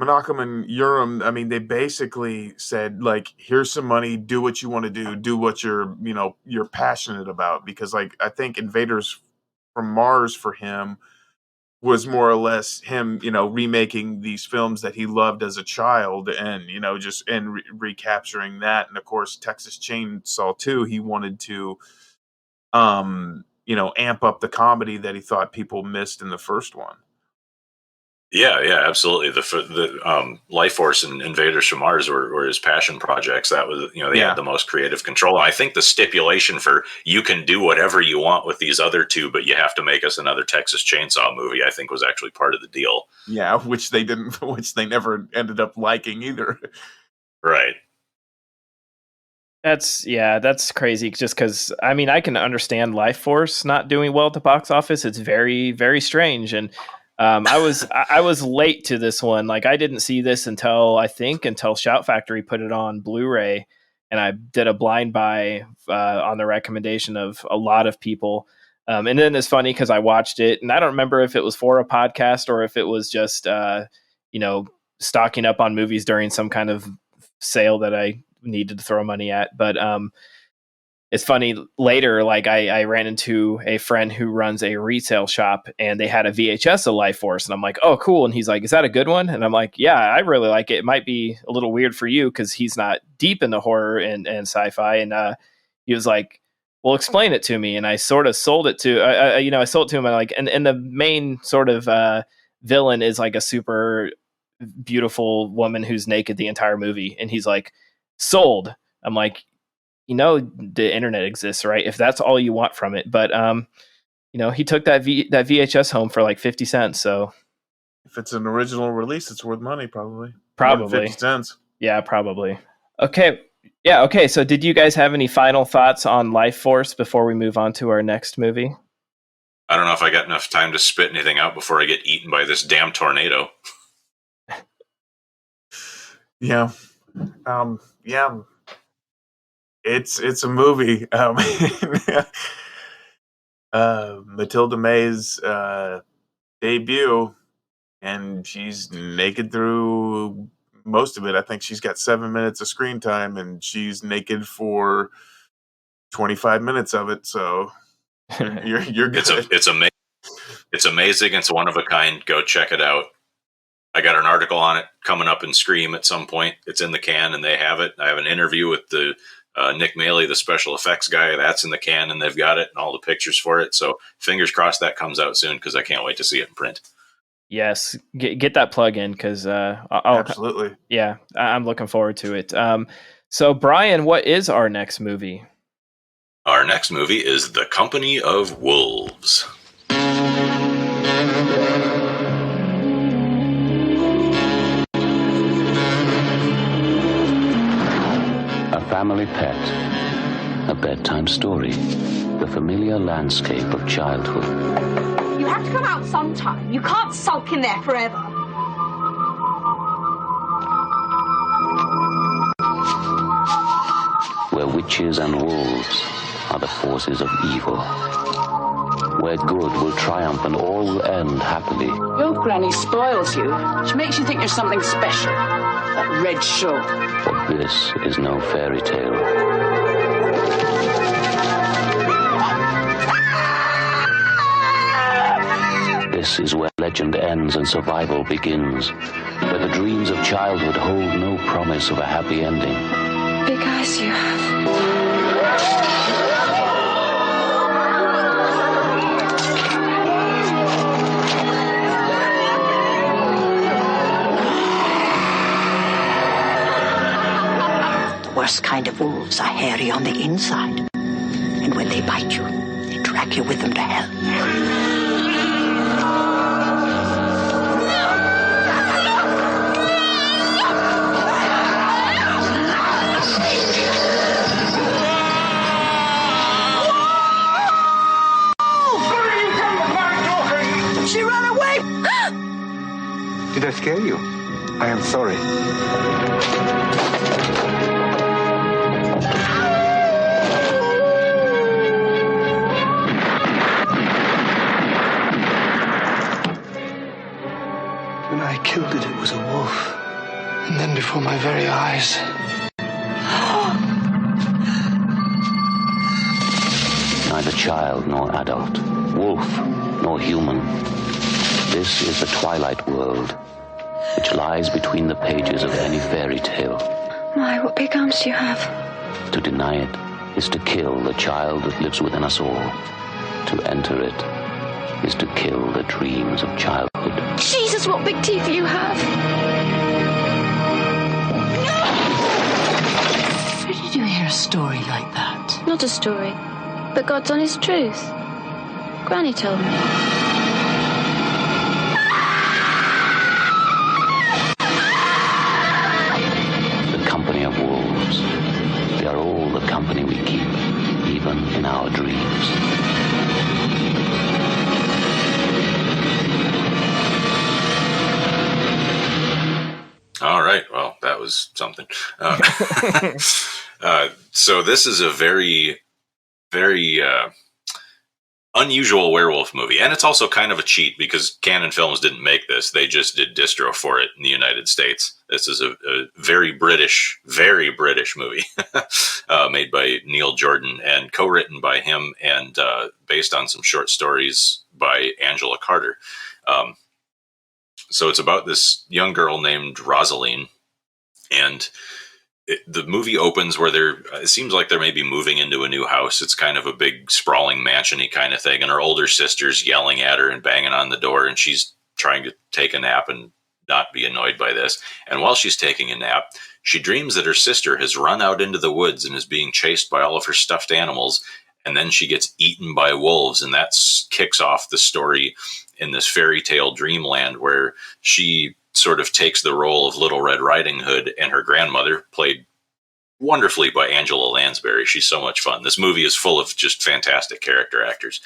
Menachem and Urim, I mean, they basically said, like, here's some money, do what you want to do what you're passionate about. Because, like, I think Invaders from Mars for him was more or less him, remaking these films that he loved as a child and, recapturing that. And of course, Texas Chainsaw 2, he wanted to, amp up the comedy that he thought people missed in the first one. Yeah, absolutely. The Life Force and Invaders from Mars were his passion projects. That was, they had the most creative control. And I think the stipulation for you can do whatever you want with these other 2, but you have to make us another Texas Chainsaw movie, I think was actually part of the deal. Yeah, which they never ended up liking either. Right. That's crazy. Just because, I mean, I can understand Life Force not doing well at the box office. It's very, very strange. And I was late to this one. Like, I didn't see this until Shout Factory put it on Blu-ray, and I did a blind buy on the recommendation of a lot of people. And then it's funny because I watched it, and I don't remember if it was for a podcast or if it was just stocking up on movies during some kind of sale that I needed to throw money at. But it's funny, later, like I ran into a friend who runs a retail shop, and they had a VHS of Life Force, and I'm like, oh, cool. And he's like, is that a good one? And I'm like, yeah, I really like it. It might be a little weird for you because he's not deep into horror and sci-fi. And he was like, well, explain it to me. And I sort of sold it to, I sold it to him. And like, and the main sort of villain is like a super beautiful woman who's naked the entire movie. And he's like, sold. I'm like, the internet exists, right? If that's all you want from it. But he took that VHS home for like 50 cents. So if it's an original release, it's worth money, probably 50 cents. Yeah, probably. Okay. Yeah. Okay. So did you guys have any final thoughts on Life Force before we move on to our next movie? I don't know if I got enough time to spit anything out before I get eaten by this damn tornado. Yeah. Yeah. It's a movie. Matilda May's debut, and she's naked through most of it. I think she's got 7 minutes of screen time, and she's naked for 25 minutes of it. So you're good. It's amazing. It's amazing. It's one of a kind. Go check it out. I got an article on it coming up in Scream at some point. It's in the can, and they have it. I have an interview with the Nick Maley, the special effects guy. That's in the can, and they've got it and all the pictures for it. So fingers crossed that comes out soon, because I can't wait to see it in print. Yes, get that plug in, because absolutely. Yeah, I'm looking forward to it. So Brian, what is our next movie? Our next movie is The Company of Wolves. Family pet, a bedtime story, the familiar landscape of childhood. You have to come out sometime. You can't sulk in there forever. Where witches and wolves are the forces of evil. Where good will triumph and all will end happily. Your granny spoils you. She makes you think you're something special. That red shawl. But this is no fairy tale. This is where legend ends and survival begins. Where the dreams of childhood hold no promise of a happy ending. Big eyes you have. kind of wolves are hairy on the inside. And when they bite you, they drag you with them to hell. She ran away! Did I scare you? I am sorry. When I killed it, it was a wolf. And then before my very eyes. Neither child nor adult, wolf nor human. This is the twilight world, which lies between the pages of any fairy tale. My, what big arms do you have? To deny it is to kill the child that lives within us all. To enter it is to kill the dreams of childhood. Jesus, what big teeth you have! Where did you hear a story like that? Not a story, but God's honest truth. Granny told me. The company of wolves. They are all the company we keep, even in our dreams. All right. Well, that was something. So this is a very, very unusual werewolf movie. And it's also kind of a cheat because Canon Films didn't make this. They just did distro for it in the United States. This is a very British movie made by Neil Jordan and co-written by him and based on some short stories by Angela Carter. So it's about this young girl named Rosaline, and the movie opens where it seems like they're maybe moving into a new house. It's kind of a big sprawling mansion-y kind of thing, and her older sister's yelling at her and banging on the door, and she's trying to take a nap and not be annoyed by this. And while she's taking a nap, she dreams that her sister has run out into the woods and is being chased by all of her stuffed animals, and then she gets eaten by wolves, and that kicks off the story in this fairy tale dreamland where she sort of takes the role of Little Red Riding Hood, and her grandmother, played wonderfully by Angela Lansbury. She's so much fun. This movie is full of just fantastic character actors.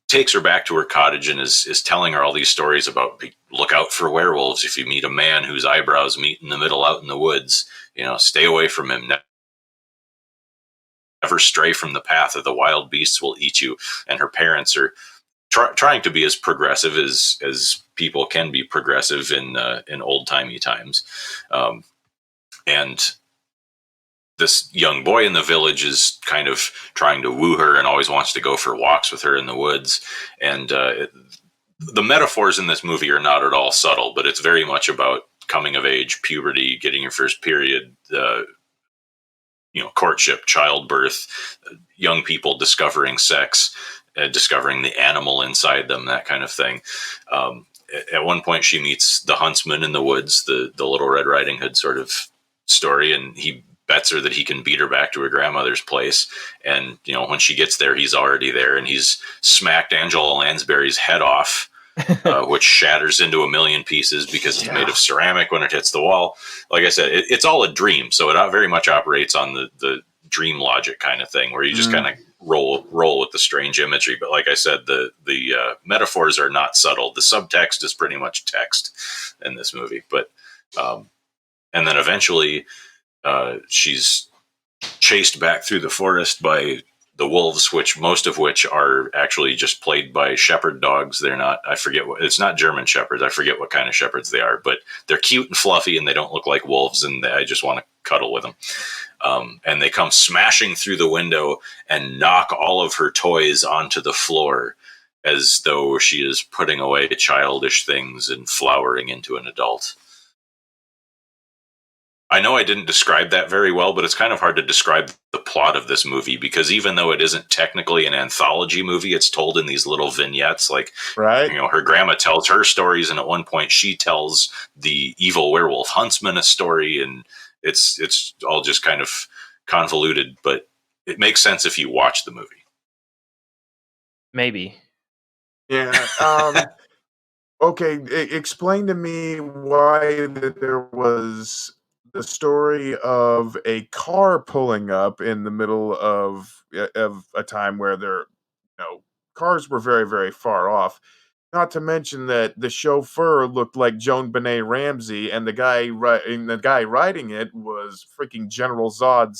Takes her back to her cottage and is telling her all these stories about look out for werewolves. If you meet a man whose eyebrows meet in the middle out in the woods, stay away from him. Never stray from the path, or the wild beasts will eat you. And her parents are trying to be as progressive as people can be progressive in old-timey times. And this young boy in the village is kind of trying to woo her and always wants to go for walks with her in the woods. And the metaphors in this movie are not at all subtle, but it's very much about coming of age, puberty, getting your first period, courtship, childbirth, young people discovering sex, discovering the animal inside them, that kind of thing. At one point, she meets the huntsman in the woods, the Little Red Riding Hood sort of story, and he bets her that he can beat her back to her grandmother's place. And, when she gets there, he's already there, and he's smacked Angela Lansbury's head off, which shatters into a million pieces because it's made of ceramic when it hits the wall. Like I said, it's all a dream, so it very much operates on the dream logic kind of thing, where you just kind of roll with the strange imagery. But like I said, the metaphors are not subtle. The subtext is pretty much text in this movie. But and then eventually she's chased back through the forest by the wolves, most of which are actually just played by shepherd dogs. They're not, it's not German shepherds. I forget what kind of shepherds they are, but they're cute and fluffy and they don't look like wolves, and I just want to cuddle with them. And they come smashing through the window and knock all of her toys onto the floor as though she is putting away childish things and flowering into an adult. I know I didn't describe that very well, but it's kind of hard to describe the plot of this movie because even though it isn't technically an anthology movie, it's told in these little vignettes. Like, right? Her grandma tells her stories, and at one point she tells the evil werewolf huntsman a story, and it's all just kind of convoluted, but it makes sense if you watch the movie. Maybe. Yeah. Okay, explain to me why there was the story of a car pulling up in the middle of a time where cars were very, very far off. Not to mention that the chauffeur looked like Joan Benet Ramsey, and the guy riding it was freaking General Zod,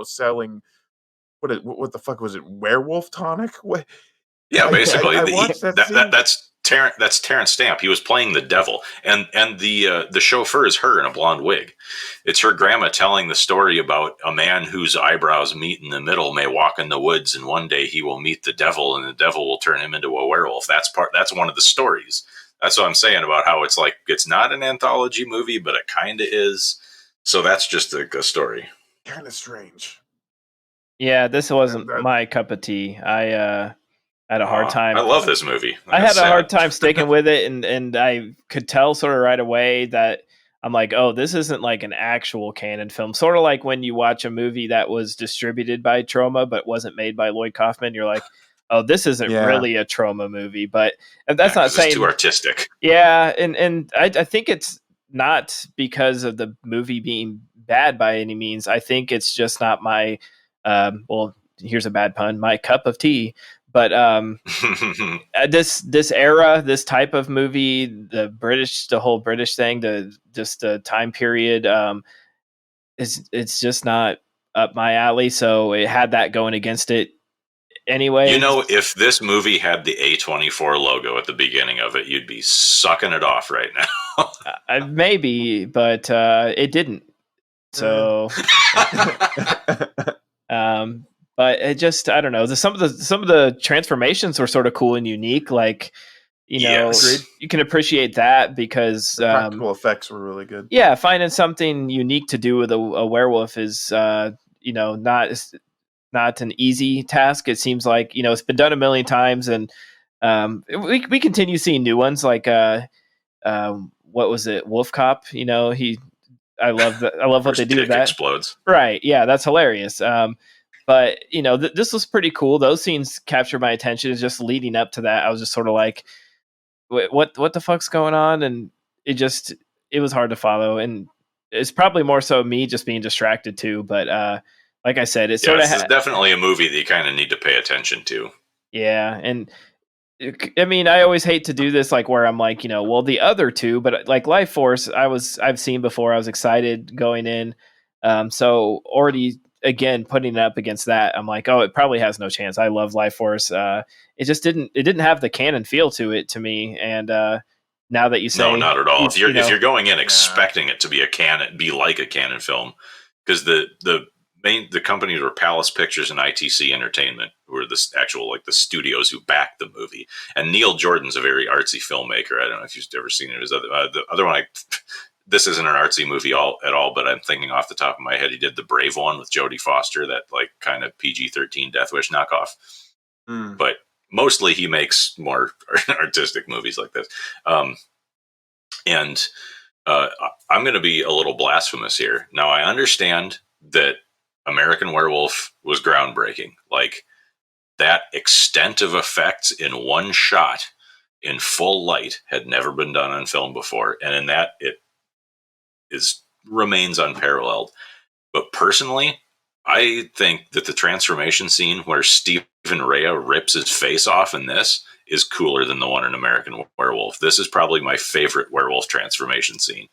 selling what the fuck was it? Werewolf tonic? What? Yeah, basically, I watched that scene. That's Terrence Stamp. He was playing the devil, and the chauffeur is her in a blonde wig. It's her grandma telling the story about a man whose eyebrows meet in the middle may walk in the woods, and one day he will meet the devil, and the devil will turn him into a werewolf. That's one of the stories. That's what I'm saying about how it's like it's not an anthology movie, but it kind of is. So that's just a story. Kind of strange. Yeah, this wasn't my cup of tea. I had a hard time. I love this movie. I had a hard time sticking with it, and I could tell sort of right away that I'm like, oh, this isn't like an actual canon film. Sort of like when you watch a movie that was distributed by Troma but wasn't made by Lloyd Kaufman. You're like, oh, this isn't really a Troma movie. But that's not saying it's too artistic. Yeah, and I think it's not because of the movie being bad by any means. I think it's just not my well, here's a bad pun, my cup of tea. But this era, this type of movie, the whole British thing, the time period, it's just not up my alley. So it had that going against it anyway. If this movie had the A24 logo at the beginning of it, you'd be sucking it off right now. Maybe, but it didn't. So, but it just, I don't know. Some of the transformations were sort of cool and unique. Like, you can appreciate that because the practical effects were really good. Yeah, finding something unique to do with a werewolf is, not an easy task. It seems like it's been done a million times, and we continue seeing new ones. Like what was it, Wolf Cop? I love that. I love what they do with that. Explodes. Right? Yeah, that's hilarious. But this was pretty cool. Those scenes captured my attention. It's just leading up to that, I was just sort of like, what the fuck's going on? And it was hard to follow, and it's probably more so me just being distracted too. But like I said, it's sort of definitely a movie that you kind of need to pay attention to. Yeah, and I mean, I always hate to do this, like where I'm like, well, the other two, but like Life Force, I've seen before. I was excited going in, so already again putting it up against that, I'm like, oh, it probably has no chance. I love Life Force. It just didn't have the canon feel to it to me, and now that you say no, not at all. If you're going in expecting it to be be like a canon film, because the companies were Palace Pictures and ITC Entertainment, who are the actual the studios who backed the movie. And Neil Jordan's a very artsy filmmaker. I don't know if you've ever seen it. The other one, this isn't an artsy movie at all, but I'm thinking off the top of my head, he did The Brave one with Jodie Foster, that kind of PG-13 Death Wish knockoff. But mostly he makes more artistic movies like this. And I'm going to be a little blasphemous here. Now, I understand that American Werewolf was groundbreaking. Like, that extent of effects in one shot in full light had never been done on film before, and in that it remains unparalleled. But personally, I think that the transformation scene where Stephen Rea rips his face off in this is cooler than the one in American Werewolf. This is probably my favorite werewolf transformation scene.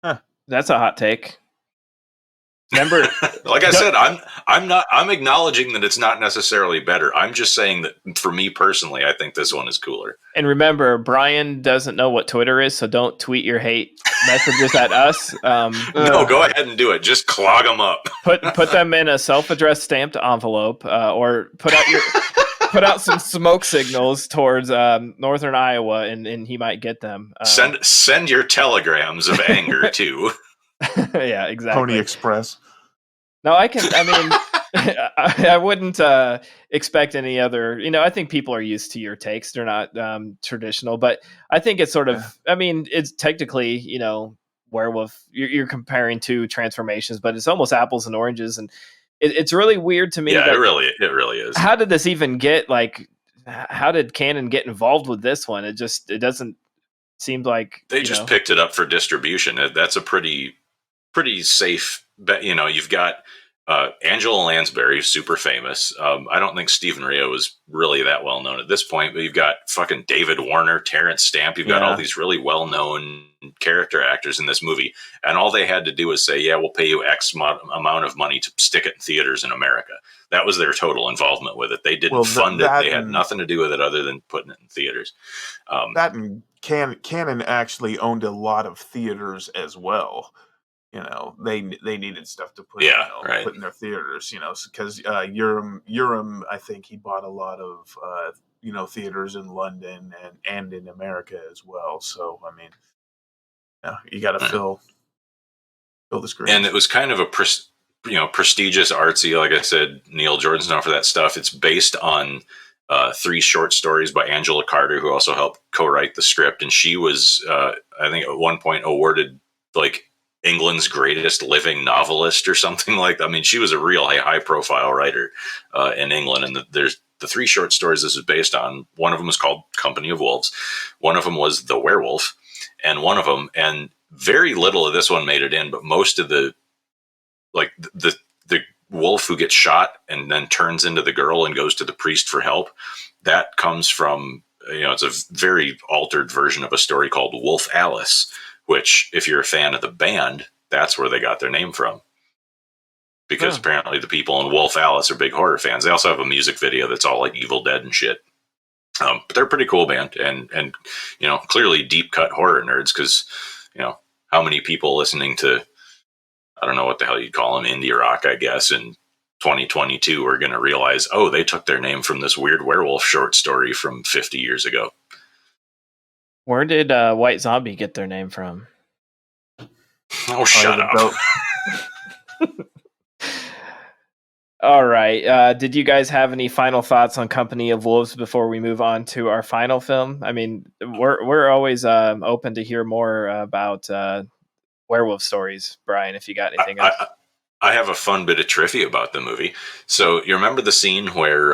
Huh. That's a hot take. Remember, like I said, I'm acknowledging that it's not necessarily better. I'm just saying that for me personally, I think this one is cooler. And remember, Brian doesn't know what Twitter is, so don't tweet your hate messages at us. No, go ahead and do it. Just clog them up. Put them in a self-addressed stamped envelope, or put out some smoke signals towards northern Iowa, and he might get them. Send your telegrams of anger too. Yeah, exactly. Pony Express. No, I mean, I wouldn't expect any other. I think people are used to your takes. They're not traditional, but I think it's sort of. I mean, it's technically, werewolf. You're comparing two transformations, but it's almost apples and oranges, and it's really weird to me. Yeah, that, it really is. How did this even get like? How did Canon get involved with this one? It doesn't seem like they just picked it up for distribution. That's a pretty safe bet. You've got Angela Lansbury, super famous. I don't think Stephen Rea was really that well known at this point, but you've got fucking David Warner, Terrence Stamp. You've got all these really well known character actors in this movie, and all they had to do was say, "Yeah, we'll pay you X amount of money to stick it in theaters in America." That was their total involvement with it. They didn't fund it. They had nothing to do with it other than putting it in theaters. That and Canon actually owned a lot of theaters as well. They needed stuff to put put in their theaters. Because Urim, I think he bought a lot of theaters in London and in America as well. So I mean, you got to fill the screen. And it was kind of a prestigious, artsy. Like I said, Neil Jordan's known for that stuff. It's based on 3 short stories by Angela Carter, who also helped co-write the script, and she was, I think, at one point awarded like England's greatest living novelist or something like that. I mean, she was a real high-profile writer in England, and there's the 3 short stories this is based on. One of them was called Company of Wolves. One of them was The Werewolf, and one of them, and very little of this one made it in, but most of the wolf who gets shot and then turns into the girl and goes to the priest for help, that comes from, it's a very altered version of a story called Wolf Alice, which, if you're a fan of the band, that's where they got their name from. Because apparently the people in Wolf Alice are big horror fans. They also have a music video that's all like Evil Dead and shit. But they're a pretty cool band, and clearly deep cut horror nerds, because how many people listening to, I don't know what the hell you'd call them, indie rock, I guess, in 2022 are going to realize, oh, they took their name from this weird werewolf short story from 50 years ago. Where did White Zombie get their name from? Oh, shut up. All right. Did you guys have any final thoughts on Company of Wolves before we move on to our final film? I mean, we're always open to hear more about werewolf stories. Brian, if you got anything else. I have a fun bit of trivia about the movie. So you remember the scene where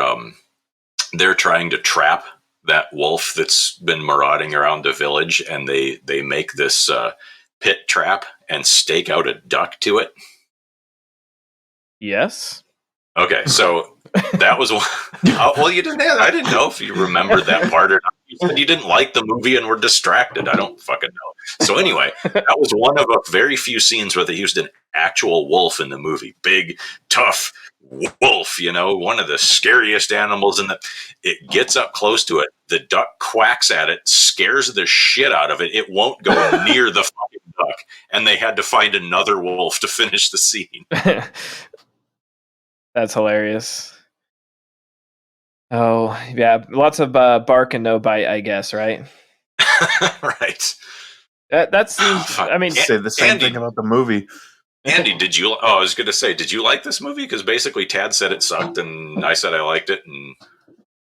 they're trying to trap that wolf that's been marauding around the village, and they make this pit trap and stake out a duck to it? Yes. Okay, so that was one. Well, you didn't. I didn't know if you remembered that part or not. You said you didn't like the movie and were distracted. I don't fucking know. So anyway, that was one of a very few scenes where they used an actual wolf in the movie. Big, tough wolf. One of the scariest animals in the. It gets up close to it. The duck quacks at it, scares the shit out of it. It won't go near the fucking duck, and they had to find another wolf to finish the scene. That's hilarious. Oh, yeah. Lots of bark and no bite, I guess, right? Right. That seems, I mean... Say the same thing about the movie. Andy, I was going to say, did you like this movie? Because basically Tad said it sucked, and I said I liked it, and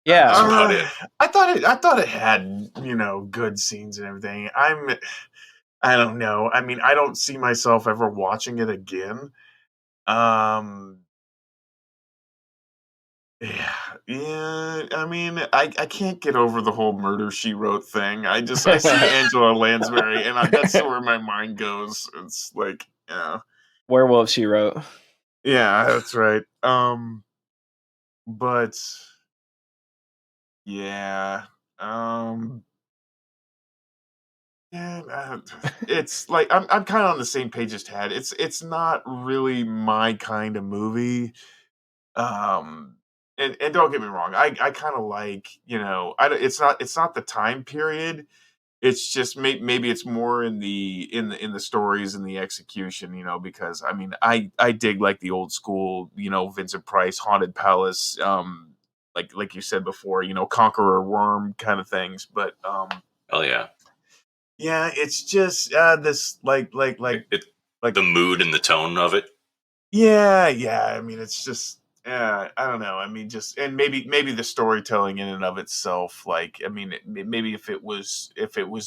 yeah. that's about it. I thought it had, good scenes and everything. I don't know. I mean, I don't see myself ever watching it again. Yeah. I mean, I can't get over the whole Murder, She Wrote thing. I see Angela Lansbury, and that's where my mind goes. It's like, Werewolf, She Wrote. Yeah, that's right. But yeah, it's like I'm kind of on the same page as Tad. It's not really my kind of movie. And don't get me wrong, I kind of like, it's not the time period. It's just maybe it's more in the stories and the execution, because I mean I dig like the old school, Vincent Price Haunted Palace, like you said before, Conqueror Worm kind of things, but hell yeah. Yeah, it's just this like like the mood and the tone of it. Yeah. I mean, it's just, I don't know. I mean, just, and maybe the storytelling in and of itself, like, I mean, maybe if it was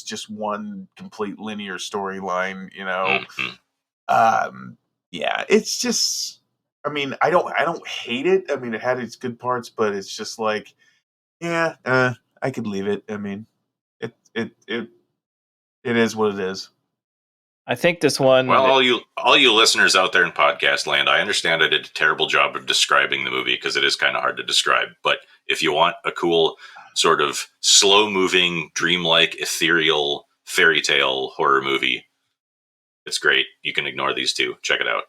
just one complete linear storyline, yeah, it's just, I mean, I don't hate it. I mean, it had its good parts, but it's just like, yeah, I could leave it. I mean, it is what it is. I think this one. Well, all you listeners out there in podcast land, I understand I did a terrible job of describing the movie because it is kind of hard to describe. But if you want a cool sort of slow-moving, dreamlike, ethereal fairy tale horror movie, it's great. You can ignore these two. Check it out.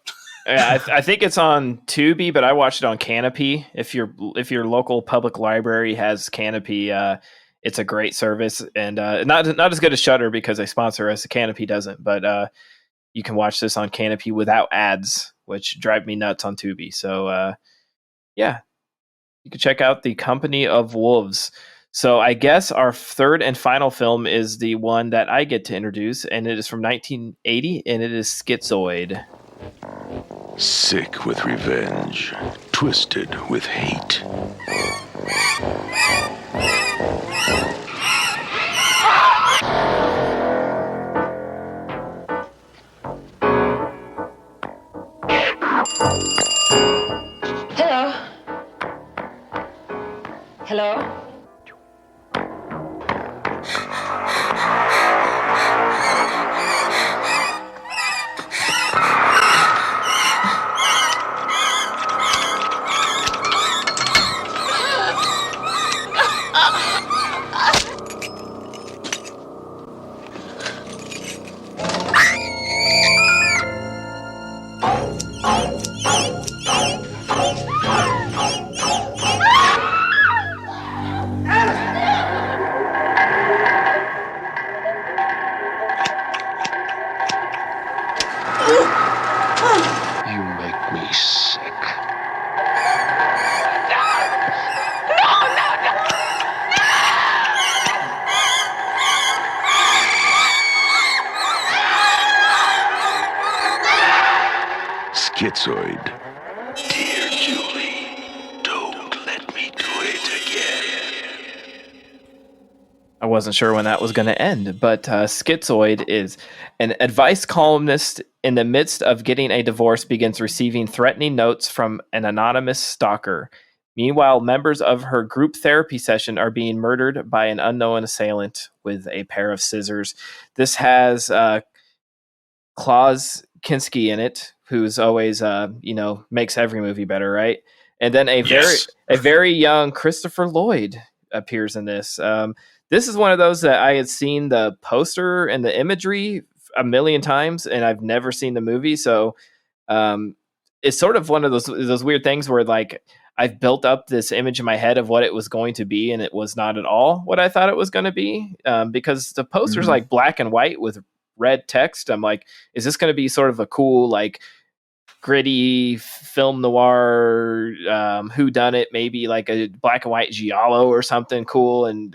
I think it's on Tubi, but I watched it on Canopy. If your local public library has Canopy, it's a great service, and not as good as Shudder because they sponsor us. Canopy doesn't, but you can watch this on Canopy without ads, which drive me nuts on Tubi. So yeah, you can check out The Company of Wolves. So I guess our third and final film is the one that I get to introduce, and it is from 1980, and it is Schizoid. Sick with revenge, twisted with hate. Hello? Hello? You make me sick. Schizoid. Dear Julie, don't let me do it again. I wasn't sure when that was going to end, but Schizoid is an advice columnist in the midst of getting a divorce begins receiving threatening notes from an anonymous stalker. Meanwhile, members of her group therapy session are being murdered by an unknown assailant with a pair of scissors. This has Klaus Kinski in it, who's always, makes every movie better, right? And then a very young Christopher Lloyd appears in this. This is one of those that I had seen the poster and the imagery a million times, and I've never seen the movie. So it's sort of one of those weird things where like I've built up this image in my head of what it was going to be, and it was not at all what I thought it was going to be, because the poster's like black and white with red text. I'm like, is this going to be sort of a cool like gritty film noir whodunit, maybe like a black and white giallo or something cool? And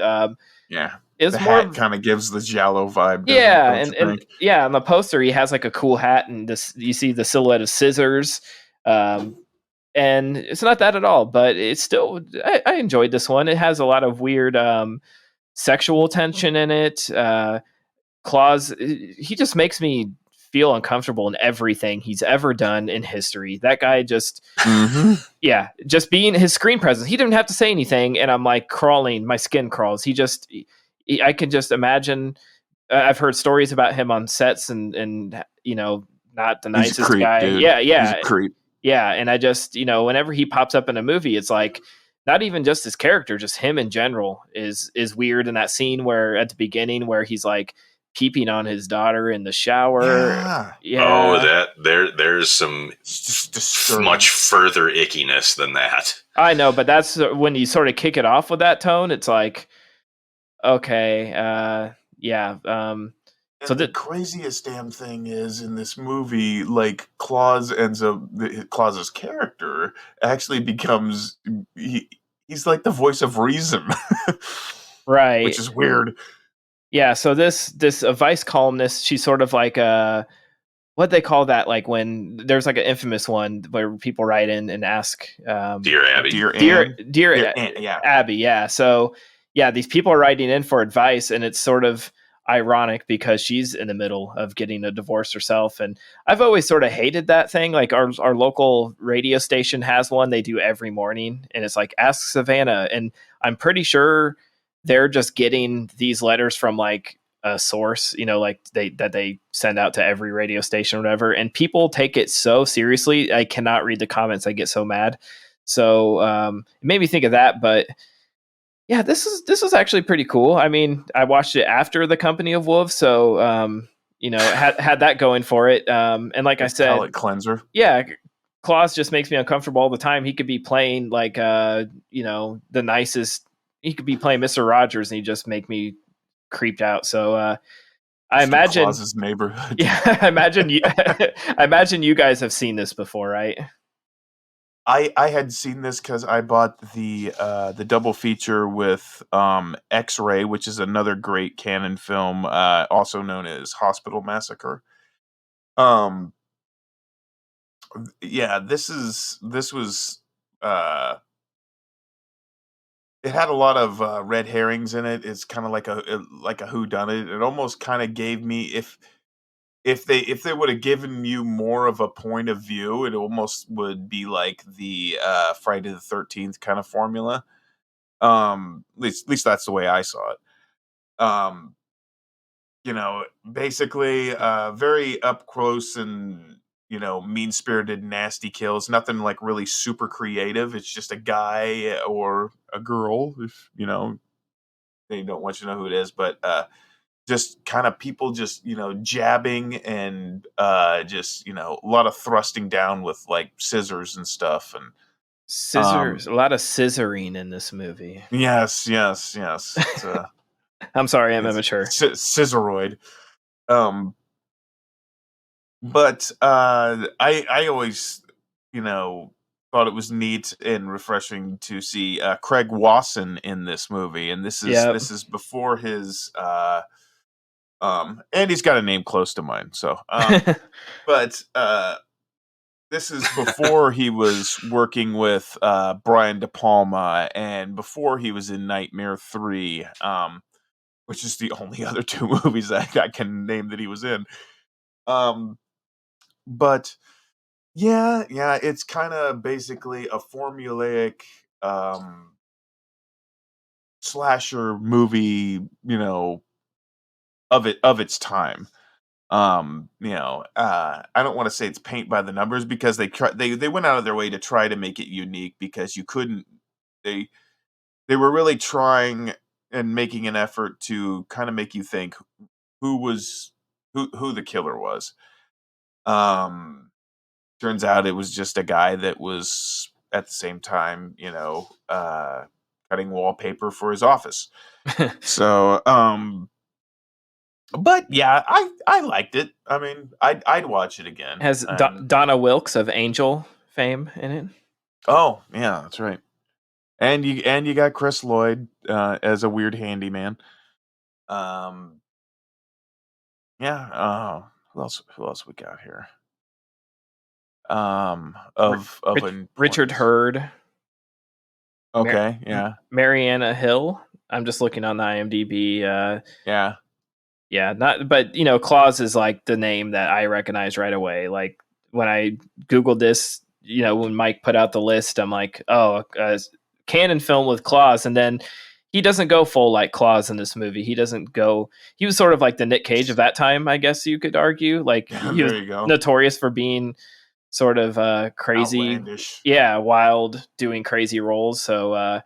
it's the hat kind of gives the giallo vibe. Yeah, and on the poster he has like a cool hat, and this you see the silhouette of scissors. And it's not that at all, but it's still I enjoyed this one. It has a lot of weird sexual tension in it. Claus, he just makes me feel uncomfortable in everything he's ever done in history. That guy just, just being his screen presence. He didn't have to say anything, and I'm like crawling. My skin crawls. I can just imagine. I've heard stories about him on sets, and not the nicest guy. Dude. Yeah, he's a creep. Yeah, and I just whenever he pops up in a movie, it's like not even just his character, just him in general is weird. In that scene where at the beginning where he's like peeping on his daughter in the shower. Yeah. Oh, there's some much further ickiness than that. I know, but that's when you sort of kick it off with that tone. It's like, okay, so the craziest damn thing is in this movie, like Claus Claus's character actually becomes he's like the voice of reason, right? Which is weird. Yeah, so this vice columnist, she's sort of like a what they call that, like when there's like an infamous one where people write in and ask, Dear Abby. Dear Ann, yeah. Abby, yeah. So yeah, these people are writing in for advice, and it's sort of ironic because she's in the middle of getting a divorce herself. And I've always sort of hated that thing. Like our local radio station has one they do every morning, and it's like Ask Savannah, and I'm pretty sure they're just getting these letters from like a source, like they send out to every radio station or whatever, and people take it so seriously. I cannot read the comments. I get so mad. So it made me think of that. But yeah, this is actually pretty cool. I mean, I watched it after The Company of Wolves, so had that going for it. And like I said, palate cleanser. Yeah, Claus just makes me uncomfortable all the time. He could be playing like the nicest. He could be playing Mr. Rogers, and he just make me creeped out. So I imagine Claus's neighborhood. Yeah, I imagine you. I imagine you guys have seen this before, right? I had seen this because I bought the double feature with X-Ray, which is another great Cannon film, also known as Hospital Massacre. Yeah, this was it had a lot of red herrings in it. It's kind of like a whodunit. It almost kind of gave me, if they would have given you more of a point of view, it almost would be like the Friday the 13th kind of formula. At least that's the way I saw it. Basically very up close and mean-spirited, nasty kills. Nothing like really super creative. It's just a guy or a girl, if they don't want you to know who it is, but just kind of people just jabbing and just a lot of thrusting down with like scissors and stuff, and scissors. A lot of scissoring in this movie. Yes. It's, I'm sorry, I'm immature. Scissoid. But I always thought it was neat and refreshing to see Craig Wasson in this movie, and this is before his and he's got a name close to mine, so but this is before he was working with Brian De Palma, and before he was in Nightmare 3, which is the only other two movies that I can name that he was in. But yeah, it's kind of basically a formulaic slasher movie, of its time. I don't want to say it's paint by the numbers, because they went out of their way to try to make it unique, because you couldn't they were really trying and making an effort to kind of make you think who the killer was. Turns out it was just a guy that was at the same time, cutting wallpaper for his office. So, but yeah, I liked it. I mean, I'd watch it again. Has Donna Wilkes of Angel fame in it? Oh yeah, that's right. And you got Chris Lloyd as a weird handyman. Yeah. Who else we got here? Richard Hurd. Okay, yeah. Mariana Hill. I'm just looking on the IMDb. Yeah, but Claus is like the name that I recognize right away. Like when I Googled this, when Mike put out the list, I'm like, oh, Cannon film with Claus, and then he doesn't go full like Claus in this movie. He doesn't go. He was sort of like the Nick Cage of that time, I guess you could argue. Like he was notorious for being sort of crazy, outlandish. Wild, doing crazy roles. So a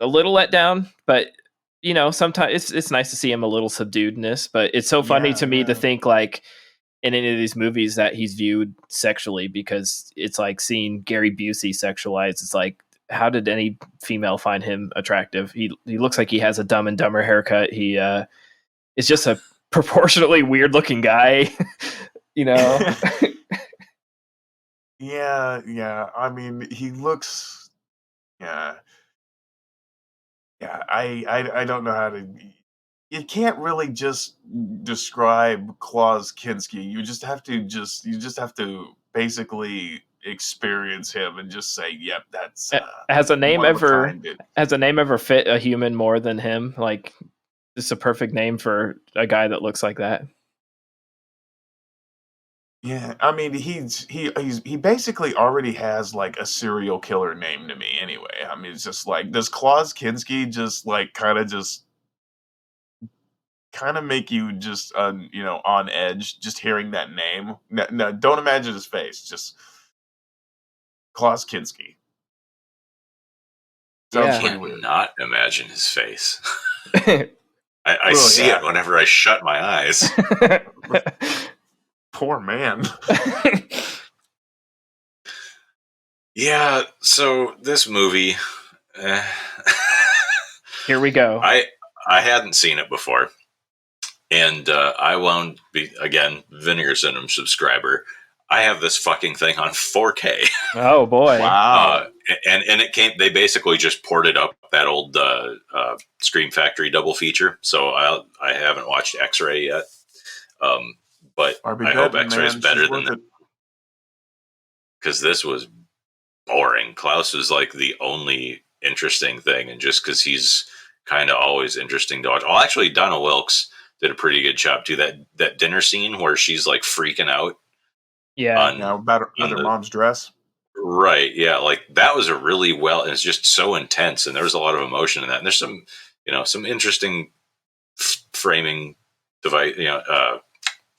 little let down, but sometimes it's nice to see him a little subduedness. But it's so funny to me to think like in any of these movies that he's viewed sexually, because it's like seeing Gary Busey sexualized. It's like, how did any female find him attractive? He looks like he has a Dumb and Dumber haircut. He is just a proportionately weird looking guy. Yeah. I mean, he looks. Yeah. I don't know how to. you can't really just describe Klaus Kinski. You just have to basically experience him and just say, "Yep, that's Has a name one of a ever kind, dude." fit a human more than him? Like, it's a perfect name for a guy that looks like that. Yeah, I mean, he basically already has like a serial killer name to me anyway. I mean, it's just like, does Klaus Kinski just like kind of make you just on edge just hearing that name? No, no, don't imagine his face. Just Klaus Kinski. Sounds Yeah. pretty weird. Not imagine his face. I see it whenever I shut my eyes. Poor man. Yeah, so this movie, here we go. I hadn't seen it before, and I wound again Vinegar Syndrome subscriber. I have this fucking thing on 4K. Oh boy! Wow. And it came. They basically just ported up that old Scream Factory double feature. So I haven't watched X-Ray yet, but I hope X-Ray is better than that, because this was boring. Klaus was like the only interesting thing, and just because he's kind of always interesting to watch. Oh, actually, Donna Wilkes did a pretty good job too. That dinner scene where she's like freaking out. Yeah, about her mom's dress. Right. Yeah. Like that was a really well, and it's just so intense, and there was a lot of emotion in that. And there's some interesting framing device,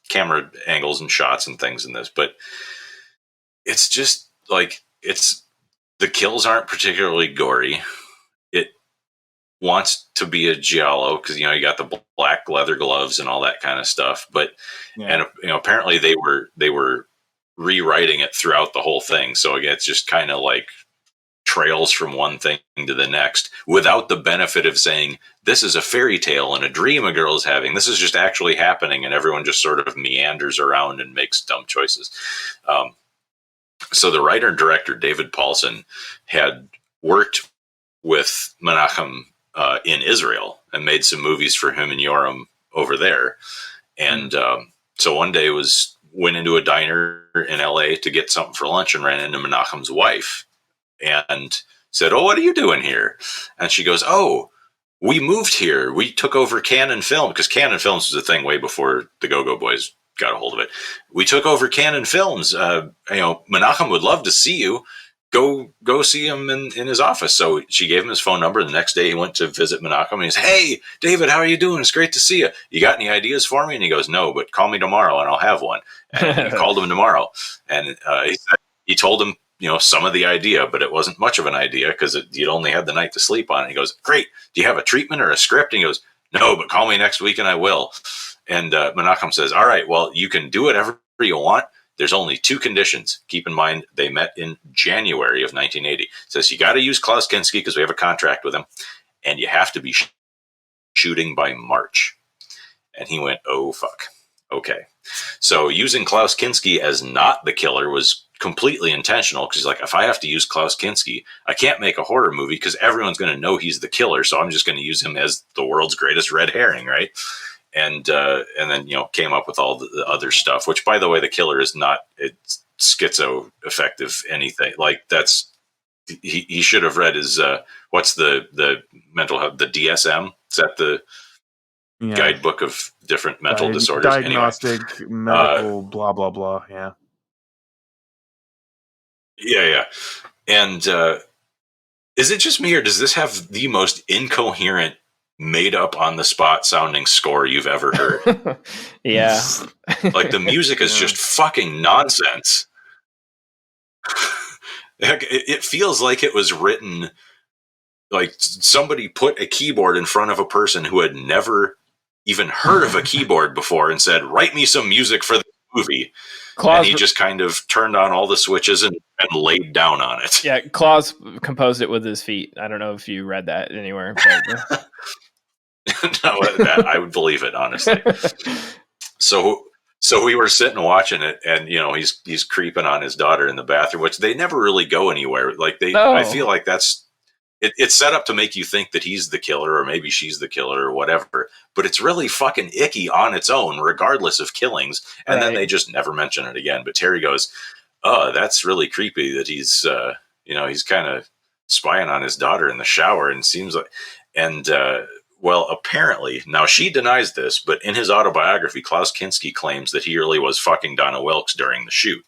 camera angles and shots and things in this, but it's just like, the kills aren't particularly gory. It wants to be a giallo because, you got the black leather gloves and all that kind of stuff. But, and apparently they were rewriting it throughout the whole thing. So again, it's just kind of like trails from one thing to the next without the benefit of saying, this is a fairy tale and a dream a girl is having. This is just actually happening, and everyone just sort of meanders around and makes dumb choices. So the writer and director, David Paulson, had worked with Menachem in Israel and made some movies for him and Yoram over there. And so one day went into a diner in LA to get something for lunch and ran into Menachem's wife and said, "Oh, what are you doing here?" And she goes, "Oh, we moved here. We took over Cannon Film," because Cannon Films was a thing way before the Go-Go Boys got a hold of it. "We took over Cannon Films. Menachem would love to see you. Go see him in his office." So she gave him his phone number. The next day he went to visit Menachem, and he's, "Hey, David, how are you doing? It's great to see you. You got any ideas for me?" And he goes, "No, but call me tomorrow and I'll have one." And he called him tomorrow, and he told him, some of the idea, but it wasn't much of an idea because you'd only had the night to sleep on it. He goes, "Great. Do you have a treatment or a script?" And he goes, "No, but call me next week and I will." And Menachem says, "All right, well, you can do whatever you want. There's only two conditions." Keep in mind, they met in January of 1980. Says, "You got to use Klaus Kinski because we have a contract with him, and you have to be shooting by March." And he went, "Oh, fuck. Okay." So using Klaus Kinski as not the killer was completely intentional, because he's like, if I have to use Klaus Kinski, I can't make a horror movie because everyone's going to know he's the killer. So I'm just going to use him as the world's greatest red herring, right? And then came up with all the other stuff. Which, by the way, the killer is not schizo effective anything. Like he should have read his what's the mental health, the DSM? Is that the guidebook of different mental disorders? Diagnostic, medical, blah blah blah. Yeah. Yeah. And is it just me, or does this have the most incoherent, made up on the spot sounding score you've ever heard? Yeah. Like the music is just fucking nonsense. It feels like it was written, like somebody put a keyboard in front of a person who had never even heard of a keyboard before and said, "Write me some music for the movie." And he just kind of turned on all the switches and laid down on it. Yeah, Klaus composed it with his feet. I don't know if you read that anywhere. But No, I would believe it, honestly. So we were sitting watching it, and he's creeping on his daughter in the bathroom, which they never really go anywhere. Like I feel like that's It's set up to make you think that he's the killer or maybe she's the killer or whatever, but it's really fucking icky on its own, regardless of killings. And then they just never mention it again. But Terry goes, "Oh, that's really creepy that he's, he's kind of spying on his daughter in the shower and seems like, and, well, apparently, now she denies this, but in his autobiography, Klaus Kinski claims that he really was fucking Donna Wilkes during the shoot.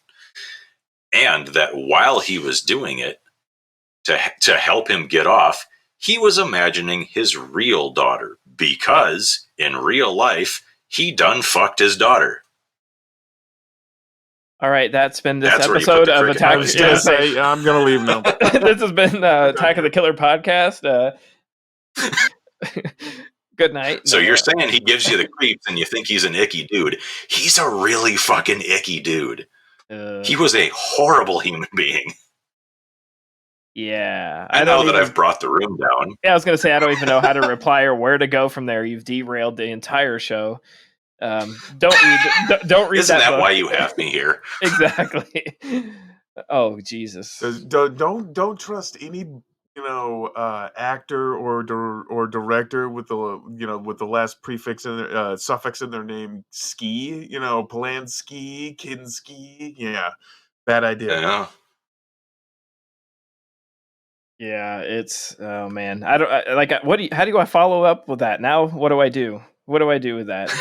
And that while he was doing it, to help him get off, he was imagining his real daughter because in real life, he done fucked his daughter. All right, that's been this episode of Attack. I was gonna say, I'm gonna leave now. This has been Attack of the Killer podcast. Good night. So you're saying he gives you the creeps and you think he's an icky dude. He's a really fucking icky dude. He was a horrible human being. Yeah. I know that I've brought the room down. Yeah, I was going to say, I don't even know how to reply or where to go from there. You've derailed the entire show. Don't read Isn't that book. why you have me here? Exactly. Oh, Jesus. Don't trust any actor or director with the last prefix in their suffix in their name, ski. Polanski, Kinski. Yeah, bad idea. Yeah. Yeah, it's man. I don't how do I follow up with that? Now what do I do? What do I do with that?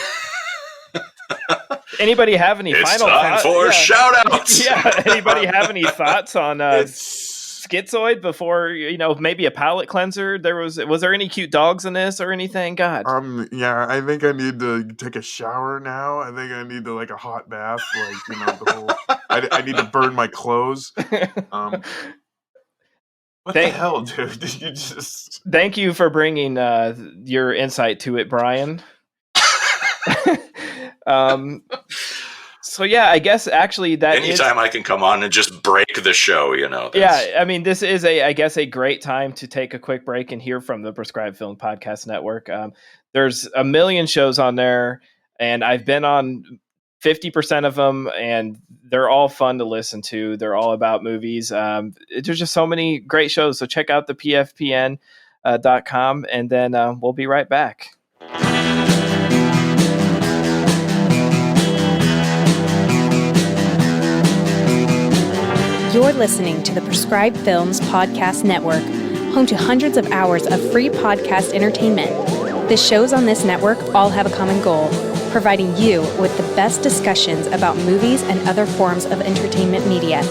Anybody have any final thoughts? It's time for shout outs. Yeah, anybody have any thoughts on Schizoid before, maybe a palate cleanser? Was there any cute dogs in this or anything? God. Yeah, I think I need to take a shower now. I think I need to a hot bath, the whole I need to burn my clothes. What the hell, dude? Did you just... Thank you for bringing your insight to it, Brian. So yeah, I guess actually that anytime I can come on and just break the show, Yeah, I mean, this is a great time to take a quick break and hear from the Prescribed Film Podcast Network. There's a million shows on there, and I've been on 50% of them, and they're all fun to listen to. They're all about movies. There's just so many great shows. So check out the pfpn.com, and then we'll be right back. You're listening to the Prescribed Films Podcast Network, home to hundreds of hours of free podcast entertainment. The shows on this network all have a common goal: providing you with the best discussions about movies and other forms of entertainment media.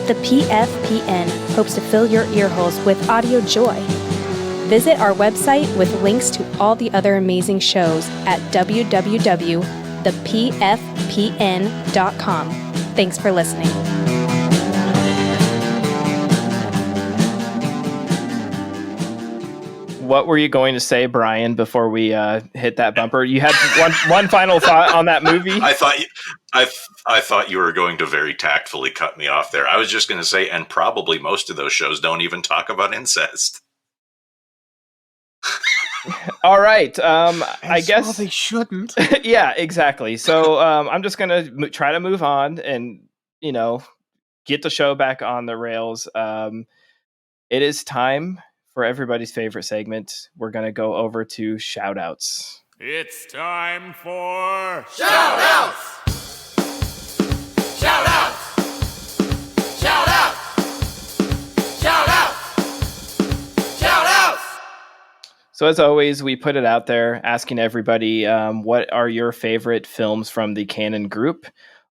The PFPN hopes to fill your earholes with audio joy. Visit our website with links to all the other amazing shows at www.thepfpn.com. Thanks for listening. What were you going to say, Brian, before we hit that bumper? You had one final thought on that movie? I thought you were going to very tactfully cut me off there. I was just going to say, and probably most of those shows don't even talk about incest. All right. I guess they shouldn't. Yeah, exactly. So I'm just going to try to move on and, get the show back on the rails. It is time for everybody's favorite segment. We're going to go over to shout-outs. It's time for shout-outs! Shout-outs! Shout-outs! Shout-outs! Shout-outs! So as always, we put it out there asking everybody, what are your favorite films from the Canon Group?